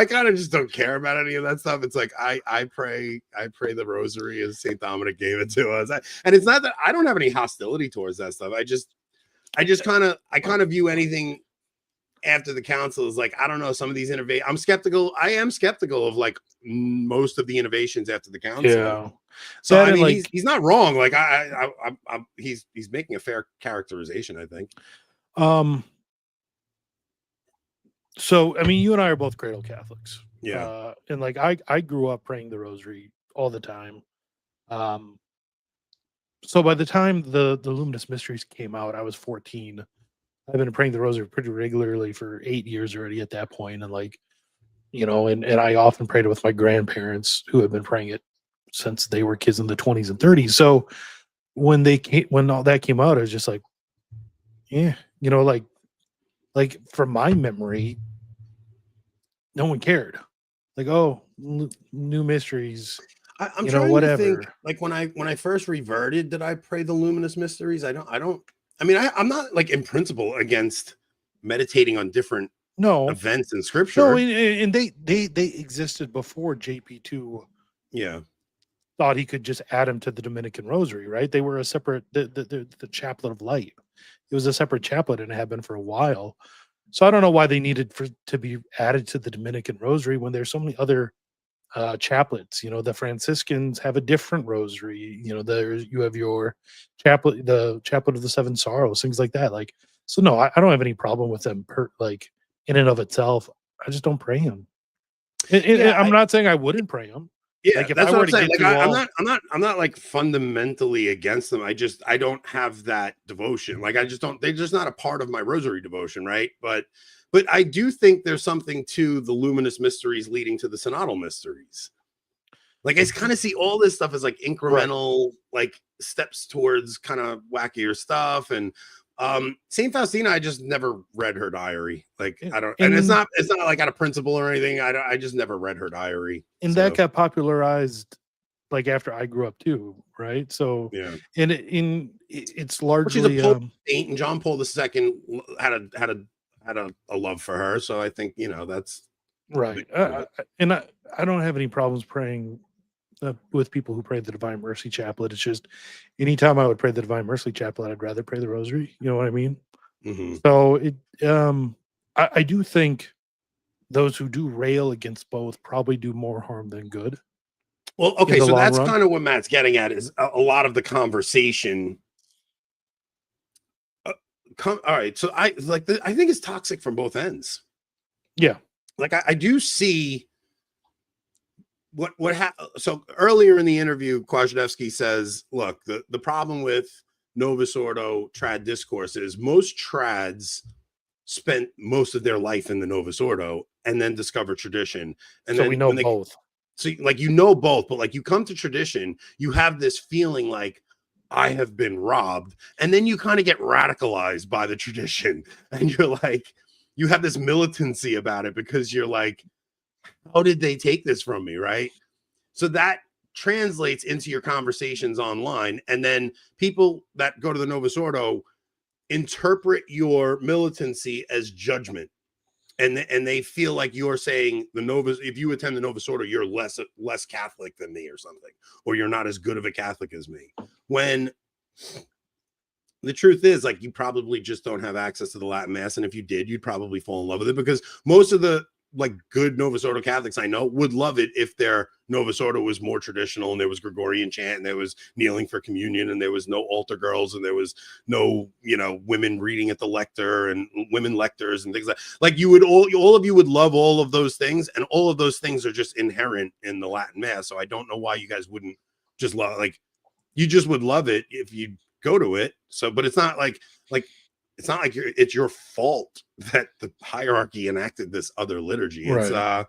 kind of just don't care about any of that stuff. It's like I pray the rosary as St. Dominic gave it to us. And it's not that I don't have any hostility towards that stuff. I just kind of view anything after the council is like, I don't know, some of these I'm skeptical. I am skeptical of like most of the innovations after the council. Yeah. So I mean, like, he's not wrong. Like he's making a fair characterization, I think. So I mean, you and I are both cradle Catholics. Yeah. And like I grew up praying the rosary all the time. So by the time the Luminous Mysteries came out, I was 14. I've been praying the rosary pretty regularly for 8 years already at that point. And like, you know, and I often prayed it with my grandparents who have been praying it since they were kids in the 20s and 30s. So when all that came out, I was just like, yeah, you know, like from my memory, no one cared. Like, oh, new mysteries. I'm trying whatever. To think, like when I first reverted, did I pray the Luminous Mysteries? I mean, I'm not like in principle against meditating on different events in Scripture. No, and they existed before JP2. Yeah. thought he could just add them to the Dominican Rosary, right? They were a separate, the Chaplet of Light. It was a separate chaplet and it had been for a while. So I don't know why they needed to be added to the Dominican Rosary when there's so many other chaplets. You know, the Franciscans have a different rosary. You know, you have your chaplet, the Chaplet of the Seven Sorrows, things like that. Like, so no, I don't have any problem with them like in and of itself. I just don't pray them. I'm not saying I wouldn't pray them. Yeah, like if that's I what were I'm to saying. get Like, to I'm not like fundamentally against them. I don't have that devotion. Like, I just don't. They're just not a part of my rosary devotion, right? But I do think there's something to the luminous mysteries leading to the synodal mysteries. Like, I kind of see all this stuff as like incremental, like steps towards kind of wackier stuff. And Saint Faustina, I just never read her diary. Like, I don't, and it's not like out of principle or anything. I just never read her diary. And that got popularized like after I grew up too, right? So yeah, and it's largely she's a Pope saint, and John Paul II had a love for her. So I think, you know, that's right. And I don't have any problems praying with people who pray the Divine Mercy Chaplet. It's just anytime I would pray the Divine Mercy Chaplet, I'd rather pray the Rosary. You know what I mean? Mm-hmm. So I do think those who do rail against both probably do more harm than good. Well, okay, so that's kind of what Matt's getting at, is a lot of the conversation. All right, so I think it's toxic from both ends. Yeah, like I do see so earlier in the interview, Kwasniewski says, look, the problem with Novus Ordo trad discourse is most trads spent most of their life in the Novus Ordo and then discover tradition. And so then we know both. So like, you know, both, but like you come to tradition, you have this feeling like I have been robbed. And then you kind of get radicalized by the tradition. And you're like, you have this militancy about it because you're like, how did they take this from me? Right. So that translates into your conversations online. And then people that go to the Novus Ordo interpret your militancy as judgment. And they feel like you're saying the Novus, if you attend the Novus Ordo, you're less Catholic than me or something, or you're not as good of a Catholic as me. When the truth is, like, you probably just don't have access to the Latin Mass. And if you did, you'd probably fall in love with it, because most of the like good Novus Ordo Catholics I know would love it if their Novus Ordo was more traditional and there was Gregorian chant and there was kneeling for communion and there was no altar girls and there was no, you know, women reading at the lector and women lectors and things like you would all of you would love all of those things, and all of those things are just inherent in the Latin Mass. So I don't know why you guys wouldn't just love, like, you just would love it if you go to it. So, but it's not like it's not like it's your fault that the hierarchy enacted this other liturgy. Right.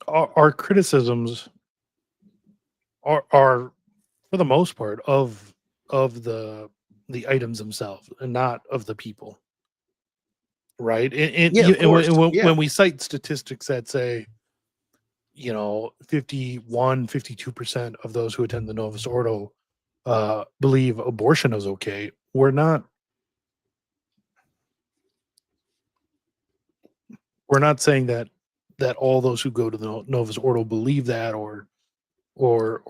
Our criticisms are for the most part of the items themselves and not of the people, right? When we cite statistics that say, you know, 52% of those who attend the Novus Ordo believe abortion is okay, we're not saying that all those who go to the Novus Ordo believe that or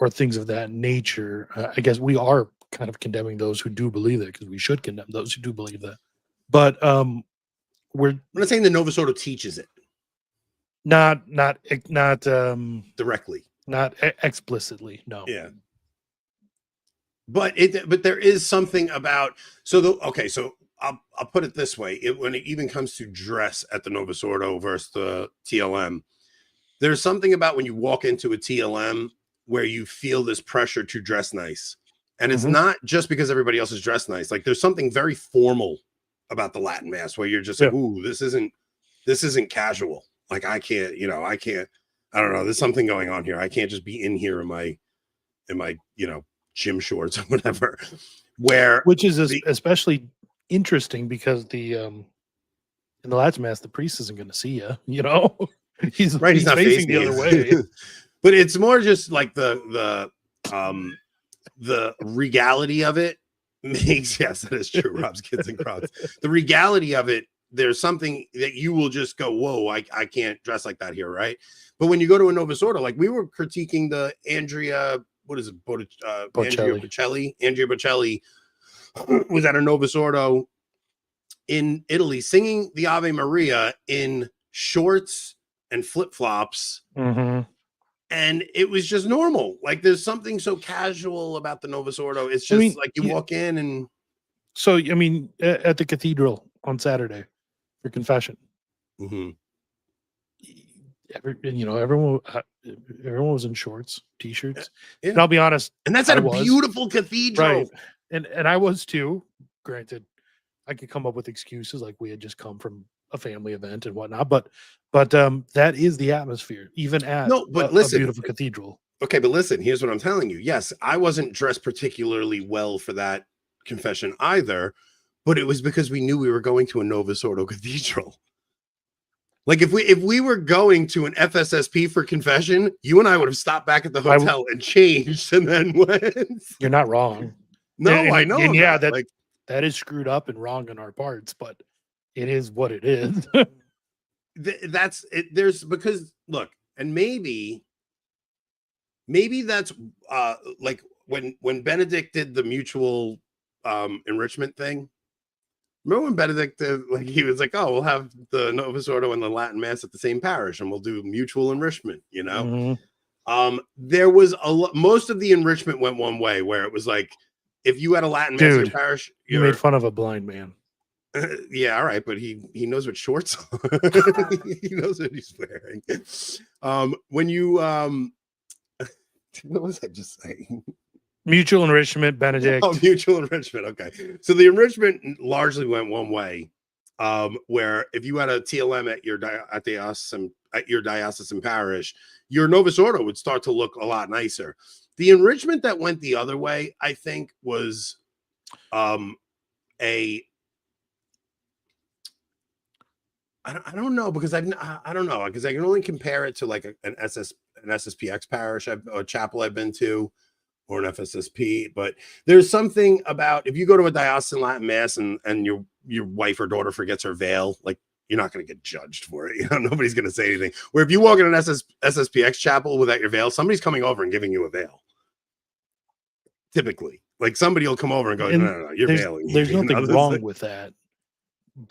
things of that nature. I guess we are kind of condemning those who do believe that, because we should condemn those who do believe that. But we're not saying the Novus Ordo teaches it. Not directly, not explicitly, no. Yeah. But there is something about, so I'll put it this way. When it even comes to dress at the Novus Ordo versus the TLM, there's something about when you walk into a TLM where you feel this pressure to dress nice. And it's not just because everybody else is dressed nice. Like, there's something very formal about the Latin Mass where you're just like, ooh, this isn't casual. Like, I don't know. There's something going on here. I can't just be in here in my, you know, gym shorts or whatever. Which is especially interesting because in the Latin Mass, the priest isn't going to see you. You know, he's not facing the other way. But it's more just like the regality of it makes, yes, that is true. Rob's kids and crowds. The regality of it there's something that you will just go, whoa, I can't dress like that here, right? But when you go to a Novus Ordo, like we were critiquing the Andrea, what is it, Andrea Bocelli was at a Novus Ordo in Italy singing the Ave Maria in shorts and flip-flops. Mm-hmm. And it was just normal. Like there's something so casual about the Novus Ordo. It's just like you walk in and. So, I mean, at the cathedral on Saturday for confession, mm-hmm. Everyone was in shorts, t-shirts. Yeah. And I'll be honest. And that's at a beautiful cathedral. Right. And I was too. Granted, I could come up with excuses like we had just come from a family event and whatnot, but that is the atmosphere, even at a beautiful cathedral. Okay, but listen, here's what I'm telling you. Yes, I wasn't dressed particularly well for that confession either, but it was because we knew we were going to a Novus Ordo cathedral. Like if we were going to an FSSP for confession, you and I would have stopped back at the hotel and changed and then went. You're not wrong. No, I know. And yeah, that is screwed up and wrong on our parts, but it is what it is. That's it. There's because look, and maybe that's like when Benedict did the mutual enrichment thing. Remember when Benedict did, like he was like, oh, we'll have the Novus Ordo and the Latin Mass at the same parish and we'll do mutual enrichment, you know? Mm-hmm. There was most of the enrichment went one way where it was like, if you had a Latin Mass in your parish, you made fun of a blind man. Yeah, all right, but he knows what shorts are. He knows what he's wearing. When you what was I just saying? Mutual enrichment, Benedict. Oh, mutual enrichment. Okay, so the enrichment largely went one way, where if you had a TLM at your diocesan parish, your Novus Ordo would start to look a lot nicer. The enrichment that went the other way, I think, was I don't know because I don't know because I can only compare it to like an SSPX parish, a chapel I've been to, or an FSSP. But there's something about if you go to a diocesan Latin Mass and your wife or daughter forgets her veil, like you're not going to get judged for it. You know, nobody's going to say anything. Where if you walk in an SSPX chapel without your veil, somebody's coming over and giving you a veil. Typically, like somebody will come over and go, no, you're veiling. There's nothing wrong with that.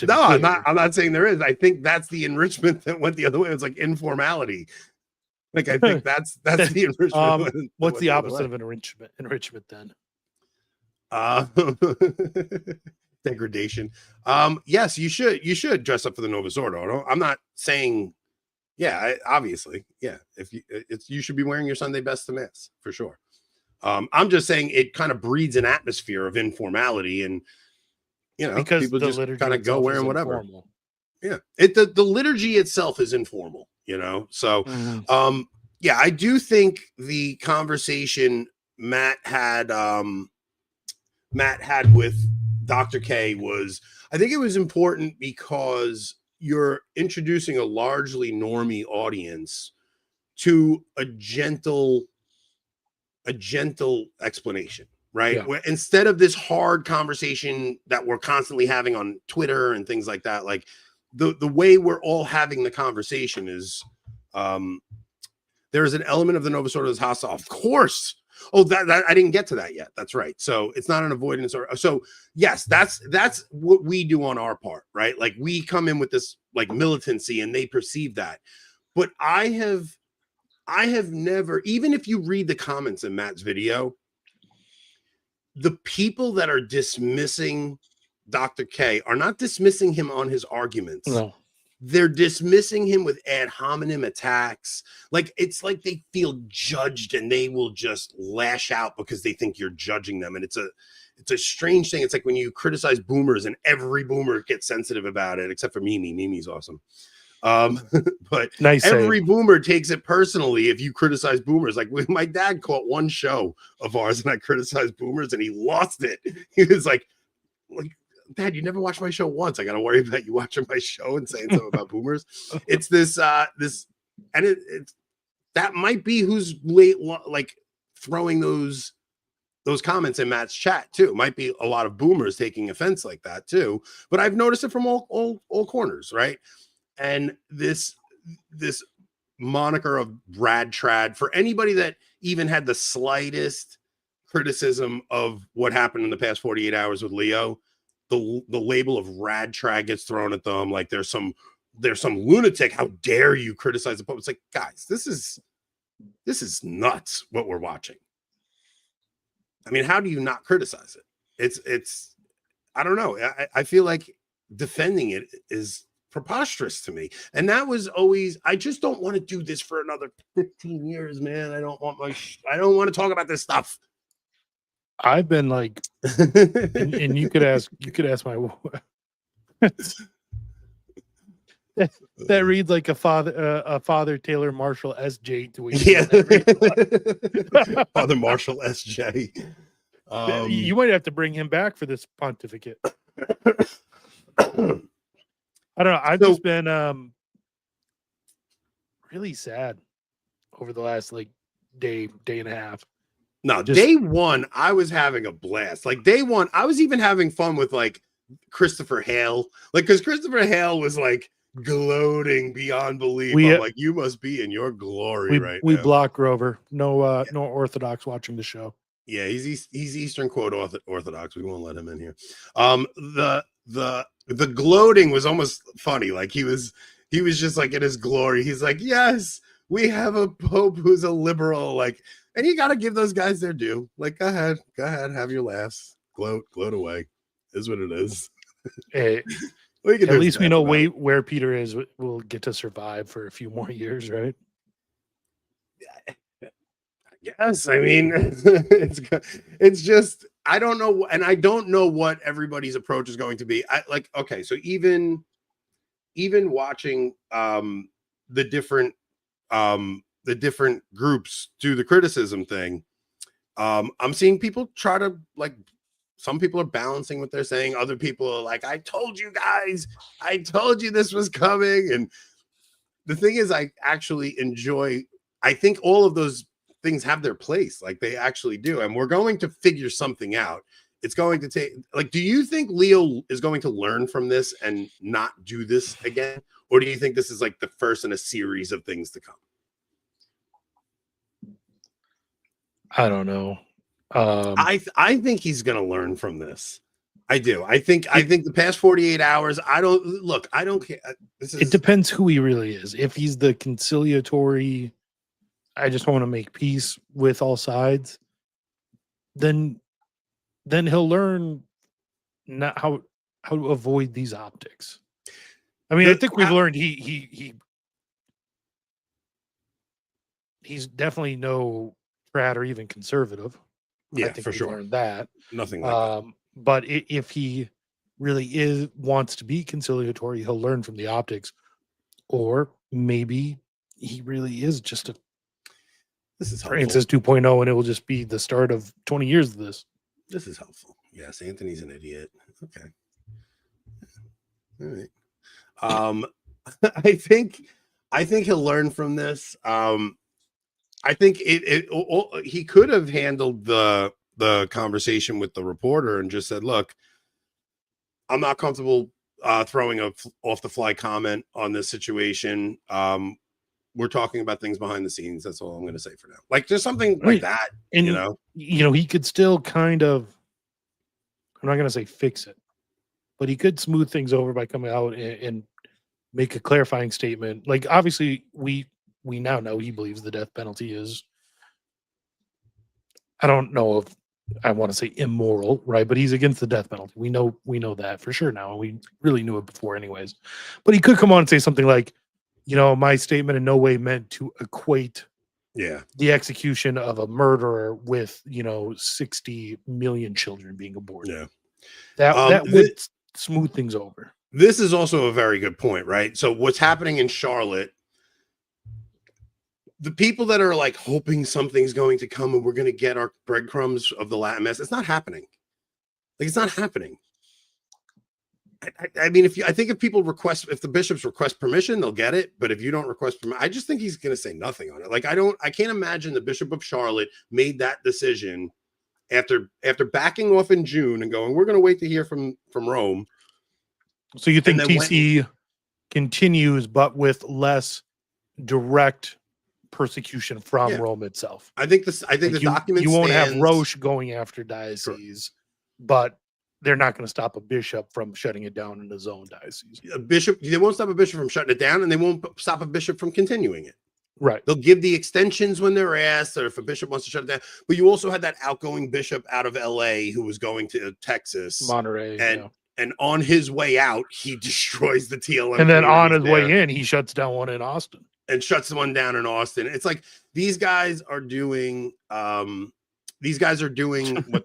No, I'm not saying there is. I think that's the enrichment that went the other way. It's like informality. Like I think that's the enrichment. What's the opposite of an enrichment? Enrichment then? Degradation. Yes, you should dress up for the Novus Ordo. I'm not saying, obviously, if you should be wearing your Sunday best to Mass for sure. I'm just saying it kind of breeds an atmosphere of informality and. You know, because people just kind of go wearing whatever. Informal. Yeah, the liturgy itself is informal, you know. So, I do think the conversation Matt had with Dr. K I think it was important because you're introducing a largely normie audience to a gentle explanation. Right. Yeah. Where instead of this hard conversation that we're constantly having on Twitter and things like that, like the way we're all having the conversation is there's an element of the Novus Ordo that's hostile. Of course. Oh, that I didn't get to that yet. That's right. So it's not an avoidance so yes, that's what we do on our part, right? Like we come in with this like militancy and they perceive that. But I have never, even if you read the comments in Matt's video, the people that are dismissing Dr. K are not dismissing him on his arguments. No. They're dismissing him with ad hominem attacks. Like it's like they feel judged and they will just lash out because they think you're judging them. And it's a strange thing. It's like when you criticize boomers and every boomer gets sensitive about it, except for Mimi. Mimi's awesome. But nice every boomer takes it personally if you criticize boomers. Like my dad caught one show of ours and I criticized boomers and he lost it. He was like Dad, you never watched my show once. I gotta worry about you watching my show and saying something about boomers. It's this and it's that might be who's late like throwing those those comments in Matt's chat too. It might be a lot of boomers taking offense like that too, but I've noticed it from all corners, right? And this moniker of rad trad, for anybody that even had the slightest criticism of what happened in the past 48 hours with Leo, the label of rad trad gets thrown at them like there's some lunatic. How dare you criticize the Pope? It's like, guys, this is nuts what we're watching. I mean, how do you not criticize it? It's I don't know. I feel like defending it is preposterous to me. And that was always, I just don't want to do this for another 15 years, man. I don't want to talk about this stuff. I've been like, and you could ask my that reads like a Father Taylor Marshall SJ tweet. Yeah. Father Marshall SJ. You might have to bring him back for this pontificate. I don't know. I've just been really sad over the last like day and a half. No, day one, I was having a blast. Like day one, I was even having fun with like Christopher Hale. Like, because Christopher Hale was like gloating beyond belief. I'm like, you must be in your glory right now. We block Grover. No Orthodox watching the show. Yeah, he's Eastern quote Orthodox. We won't let him in here. The gloating was almost funny. Like he was just like in his glory. He's like, yes, we have a pope who's a liberal. Like, and you got to give those guys their due. Like, go ahead, have your laughs, gloat away. Is what it is. Hey, at least we know where Peter is. We'll get to survive for a few more years, right? Yes, I mean it's just I don't know, and I don't know what everybody's approach is going to be. Okay, so even watching the different groups do the criticism thing, I'm seeing people try to like. Some people are balancing what they're saying. Other people are like, I told you guys, I told you this was coming. And the thing is, I actually enjoy. I think all of those things have their place, like they actually do, and we're going to figure something out. It's going to take, like, do you think Leo is going to learn from this and not do this again, or do you think this is like the first in a series of things to come? I don't know. I think he's going to learn from this. I do. I think the past 48 hours. I don't care. It depends who he really is. If he's the conciliatory, I just want to make peace with all sides, then he'll learn not how to avoid these optics. I mean, I think we've learned he's definitely no trad or even conservative. Yeah, I think for we've sure. learned that. Nothing like that. But if he really wants to be conciliatory, he'll learn from the optics, or maybe he really is just a This is Francis 2.0, and it will just be the start of 20 years of this. This is helpful. Yes, Anthony's an idiot. Okay. All right. I think he'll learn from this. I think he could have handled the conversation with the reporter and just said, look, I'm not comfortable throwing a off the fly comment on this situation. We're talking about things behind the scenes. That's all I'm going to say for now. Like, there's something like that, and, he could still kind of, I'm not going to say fix it, but he could smooth things over by coming out and make a clarifying statement. Like, obviously, we now know he believes the death penalty is, I don't know if I want to say immoral, right? But he's against the death penalty. We know that for sure now. And we really knew it before anyways. But he could come on and say something like, my statement in no way meant to equate the execution of a murderer with, 60 million children being aborted. Yeah. That would smooth things over. This is also a very good point, right? So what's happening in Charlotte, the people that are like hoping something's going to come and we're going to get our breadcrumbs of the Latin Mass, it's not happening. Like, it's not happening. I mean, if the bishops request permission, they'll get it. But if you don't request permission, I just think he's going to say nothing on it. Like, I can't imagine the Bishop of Charlotte made that decision after backing off in June and going, we're going to wait to hear from Rome. So you think TC continues, but with less direct persecution from Rome itself? I think the document, you won't have Roche going after diocese, but they're not going to stop a bishop from shutting it down in his own diocese. They won't stop a bishop from shutting it down, and they won't stop a bishop from continuing it. Right. They'll give the extensions when they're asked, or if a bishop wants to shut it down. But you also had that outgoing bishop out of LA who was going to Texas, Monterey, and on his way out, he destroys the TLM. And then on his way in, he shuts down one in Austin. And shuts the one down in Austin. It's like these guys are doing what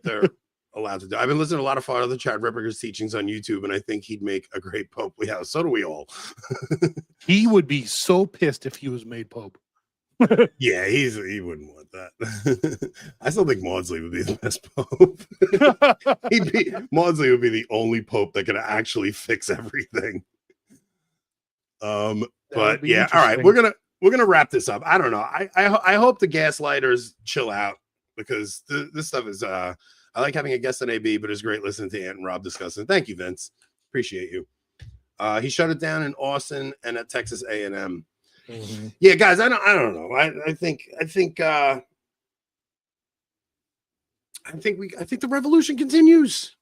they're allowed to do. I've been listening to a lot of Father Chad Ripperger's teachings on YouTube, and I think he'd make a great pope. Yeah, so do we all. He would be so pissed if he was made pope. Yeah, he wouldn't want that. I still think Maudsley would be the best pope. Maudsley would be the only pope that could actually fix everything. But yeah, all right, we're gonna wrap this up. I don't know. I hope the gaslighters chill out, because this stuff is I like having a guest on AB, but it's great listening to Ant and Rob discussing. Thank you, Vince. Appreciate you. He shut it down in Austin and at Texas A&M. Mm-hmm. Yeah, guys, I don't know. I think the revolution continues.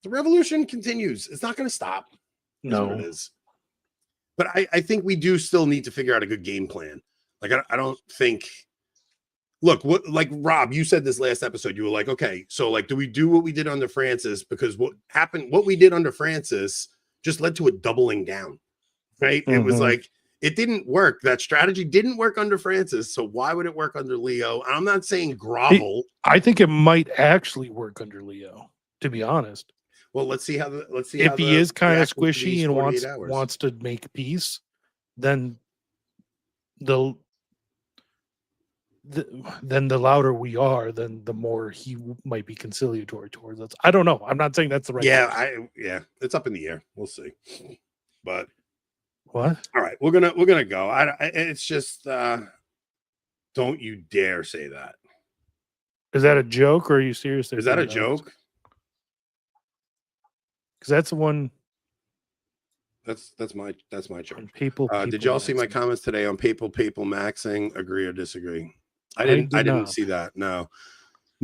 The revolution continues. It's not going to stop. No, it is. But I think we do still need to figure out a good game plan. Like, I don't think. Look, like Rob, you said this last episode. You were like, okay, so like, do we do what we did under Francis? Because what we did under Francis just led to a doubling down, right? Mm-hmm. It was like, it didn't work. That strategy didn't work under Francis. So why would it work under Leo? I'm not saying grovel. I think it might actually work under Leo, to be honest. Well, let's see if he is kind of squishy and wants to make peace, then the louder we are, then the more he might be conciliatory towards us. I don't know. I'm not saying that's the right. Yeah, it's up in the air. We'll see. But what? All right, we're gonna go. It's just don't you dare say that. Is that a joke, or are you serious? Is that a joke? Because that's the one. That's my joke. People did y'all see my comments today on papal maxing? Agree or disagree? I didn't see that. No,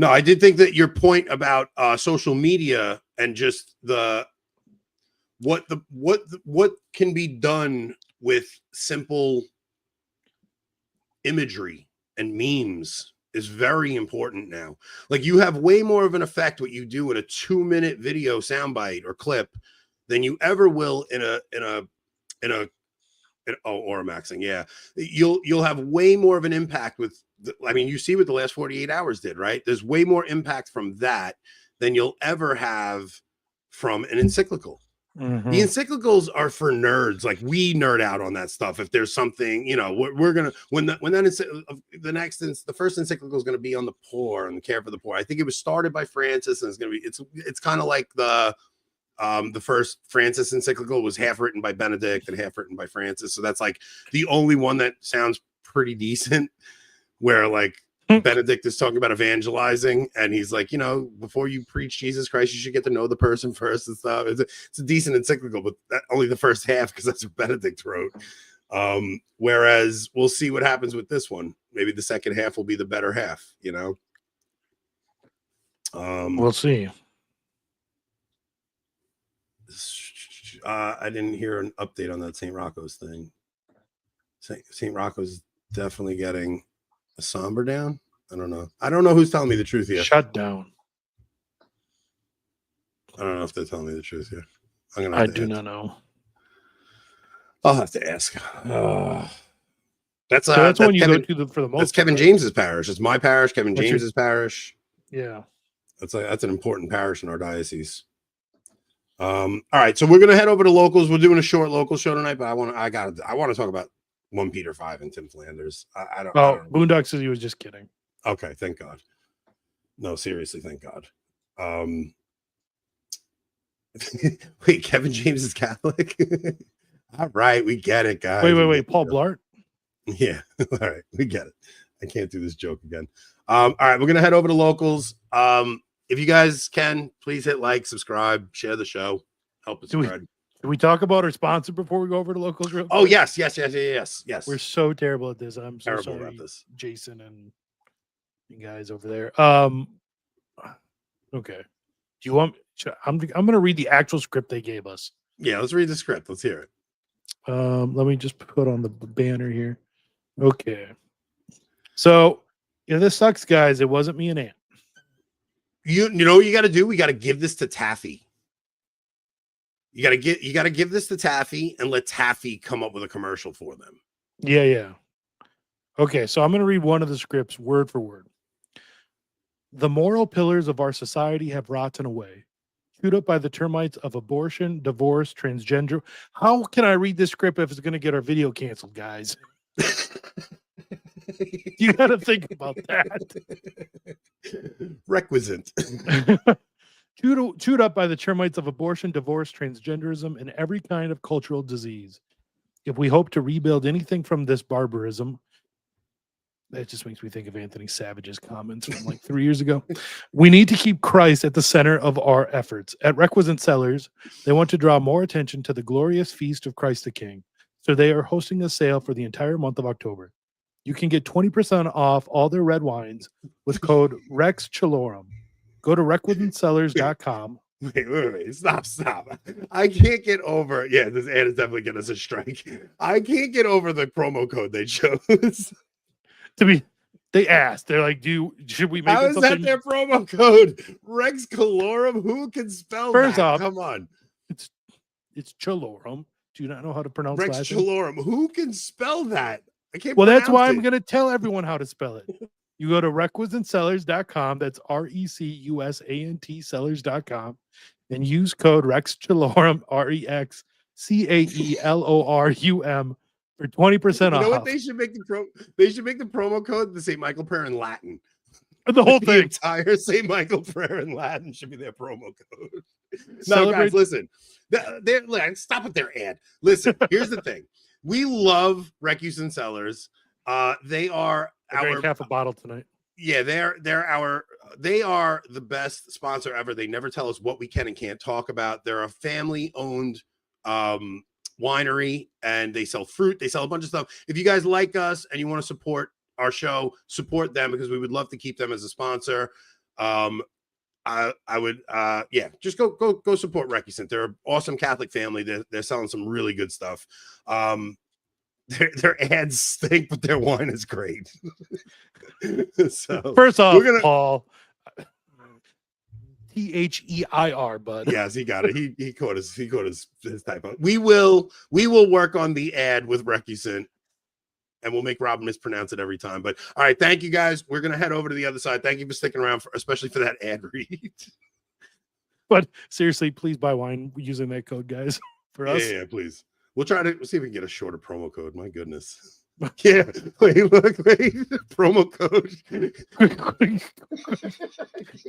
I did think that your point about social media and just what can be done with simple imagery and memes is very important now. Like, you have way more of an effect what you do in a 2-minute video soundbite or clip than you ever will in a aura maxing. Yeah, you'll have way more of an impact with. You see what the last 48 hours did, right? There's way more impact from that than you'll ever have from an encyclical. Mm-hmm. The encyclicals are for nerds. Like, we nerd out on that stuff. If there's something, we're gonna the first encyclical is gonna be on the poor and the care for the poor. I think it was started by Francis, and it's kind of like the first Francis encyclical was half written by Benedict and half written by Francis. So that's like the only one that sounds pretty decent, where like Benedict is talking about evangelizing, and he's like, before you preach Jesus Christ, you should get to know the person first and stuff. It's a decent encyclical, but only the first half, because that's what Benedict wrote. Whereas we'll see what happens with this one. Maybe the second half will be the better half, We'll see. I didn't hear an update on that St. Rocco's thing. St. Rocco's definitely getting a somber down. I don't know who's telling me the truth here. Shut down. I don't know if they're telling me the truth here. I do not know. I'll have to ask. That's one you go to for the most. That's Kevin James's parish. It's my parish. Kevin James's parish. Yeah, that's an important parish in our diocese. All right, so we're gonna head over to locals. We're doing a short local show tonight, but I want to talk about 1 Peter 5 and Tim Flanders. I don't. Boondock says he was just kidding. Okay, thank God. No, seriously, thank God. Wait, Kevin James is Catholic? All right, we get it, guys. Wait. Paul Blart? Yeah, all right, we get it. I can't do this joke again. All right, we're gonna head over to locals. If you guys can, please hit like, subscribe, share the show, help us spread. Can we talk about our sponsor before we go over to locals real quick? Oh, yes. We're so terrible at this. I'm so terrible sorry, about this. Jason and you guys over there. Okay. Do you want? I'm going to read the actual script they gave us. Yeah, let's read the script. Let's hear it. Let me just put on the banner here. Okay. So, yeah, this sucks, guys. It wasn't me and Ant. You know what you got to do? We got to give this to Taffy. You got to give this to Taffy and let Taffy come up with a commercial for them. Yeah. Okay, so I'm going to read one of the scripts word for word. The moral pillars of our society have rotten away, chewed up by the termites of abortion, divorce, transgender. How can I read this script if it's going to get our video canceled, guys? You got to think about that. Requisite. Chewed up by the termites of abortion, divorce, transgenderism, and every kind of cultural disease. If we hope to rebuild anything from this barbarism, that just makes me think of Anthony Savage's comments from like 3 years ago. We need to keep Christ at the center of our efforts. At Requisite Sellers, they want to draw more attention to the glorious feast of Christ the King. So they are hosting a sale for the entire month of October. You can get 20% off all their red wines with code Rex Chalorum. Go to requisitesellers.com. Wait. Stop. I can't get over. Yeah, this ad is definitely getting us a strike. I can't get over the promo code they chose. They asked. They're like, should we make How is that their promo code? Rex Calorum? Who can spell First that? off, Come on. It's Chalorum. Do you not know how to pronounce Rex Chalorum. Who can spell that? I can't. Well, that's why I'm going to tell everyone how to spell it. You go to requisitesellers.com. That's RECUSANT sellers.com and use code Rex Chalorum, REXCAELORUM for 20% off. You know what they should make they should make the promo code the St. Michael prayer in Latin. The whole thing. The entire St. Michael prayer in Latin should be their promo code. No, guys, listen. Stop with their ad. Listen, here's the thing. We love Requisite Sellers. They are our half a bottle tonight. Yeah, they are the best sponsor ever. They never tell us what we can and can't talk about. They're a family-owned winery, and they sell fruit. They sell a bunch of stuff. If you guys like us and you want to support our show, support them because we would love to keep them as a sponsor. I would just go support Requisite. They're an awesome Catholic family. They're selling some really good stuff. Their ads stink, but their wine is great. So first off, Paul, THEIR, bud. Yes, he got it. He caught his typo. We will work on the ad with Requisite, and we'll make Rob mispronounce it every time. But all right, thank you guys. We're gonna head over to the other side. Thank you for sticking around, especially for that ad read. But seriously, please buy wine using that code, guys. For us, yeah, please. We'll try to see if we can get a shorter promo code. My goodness. Yeah. Wait. Promo code.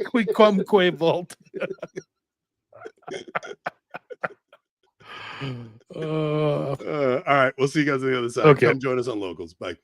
Quicquamque Vault. All right. We'll see you guys on the other side. Okay. Come join us on Locals. Bye.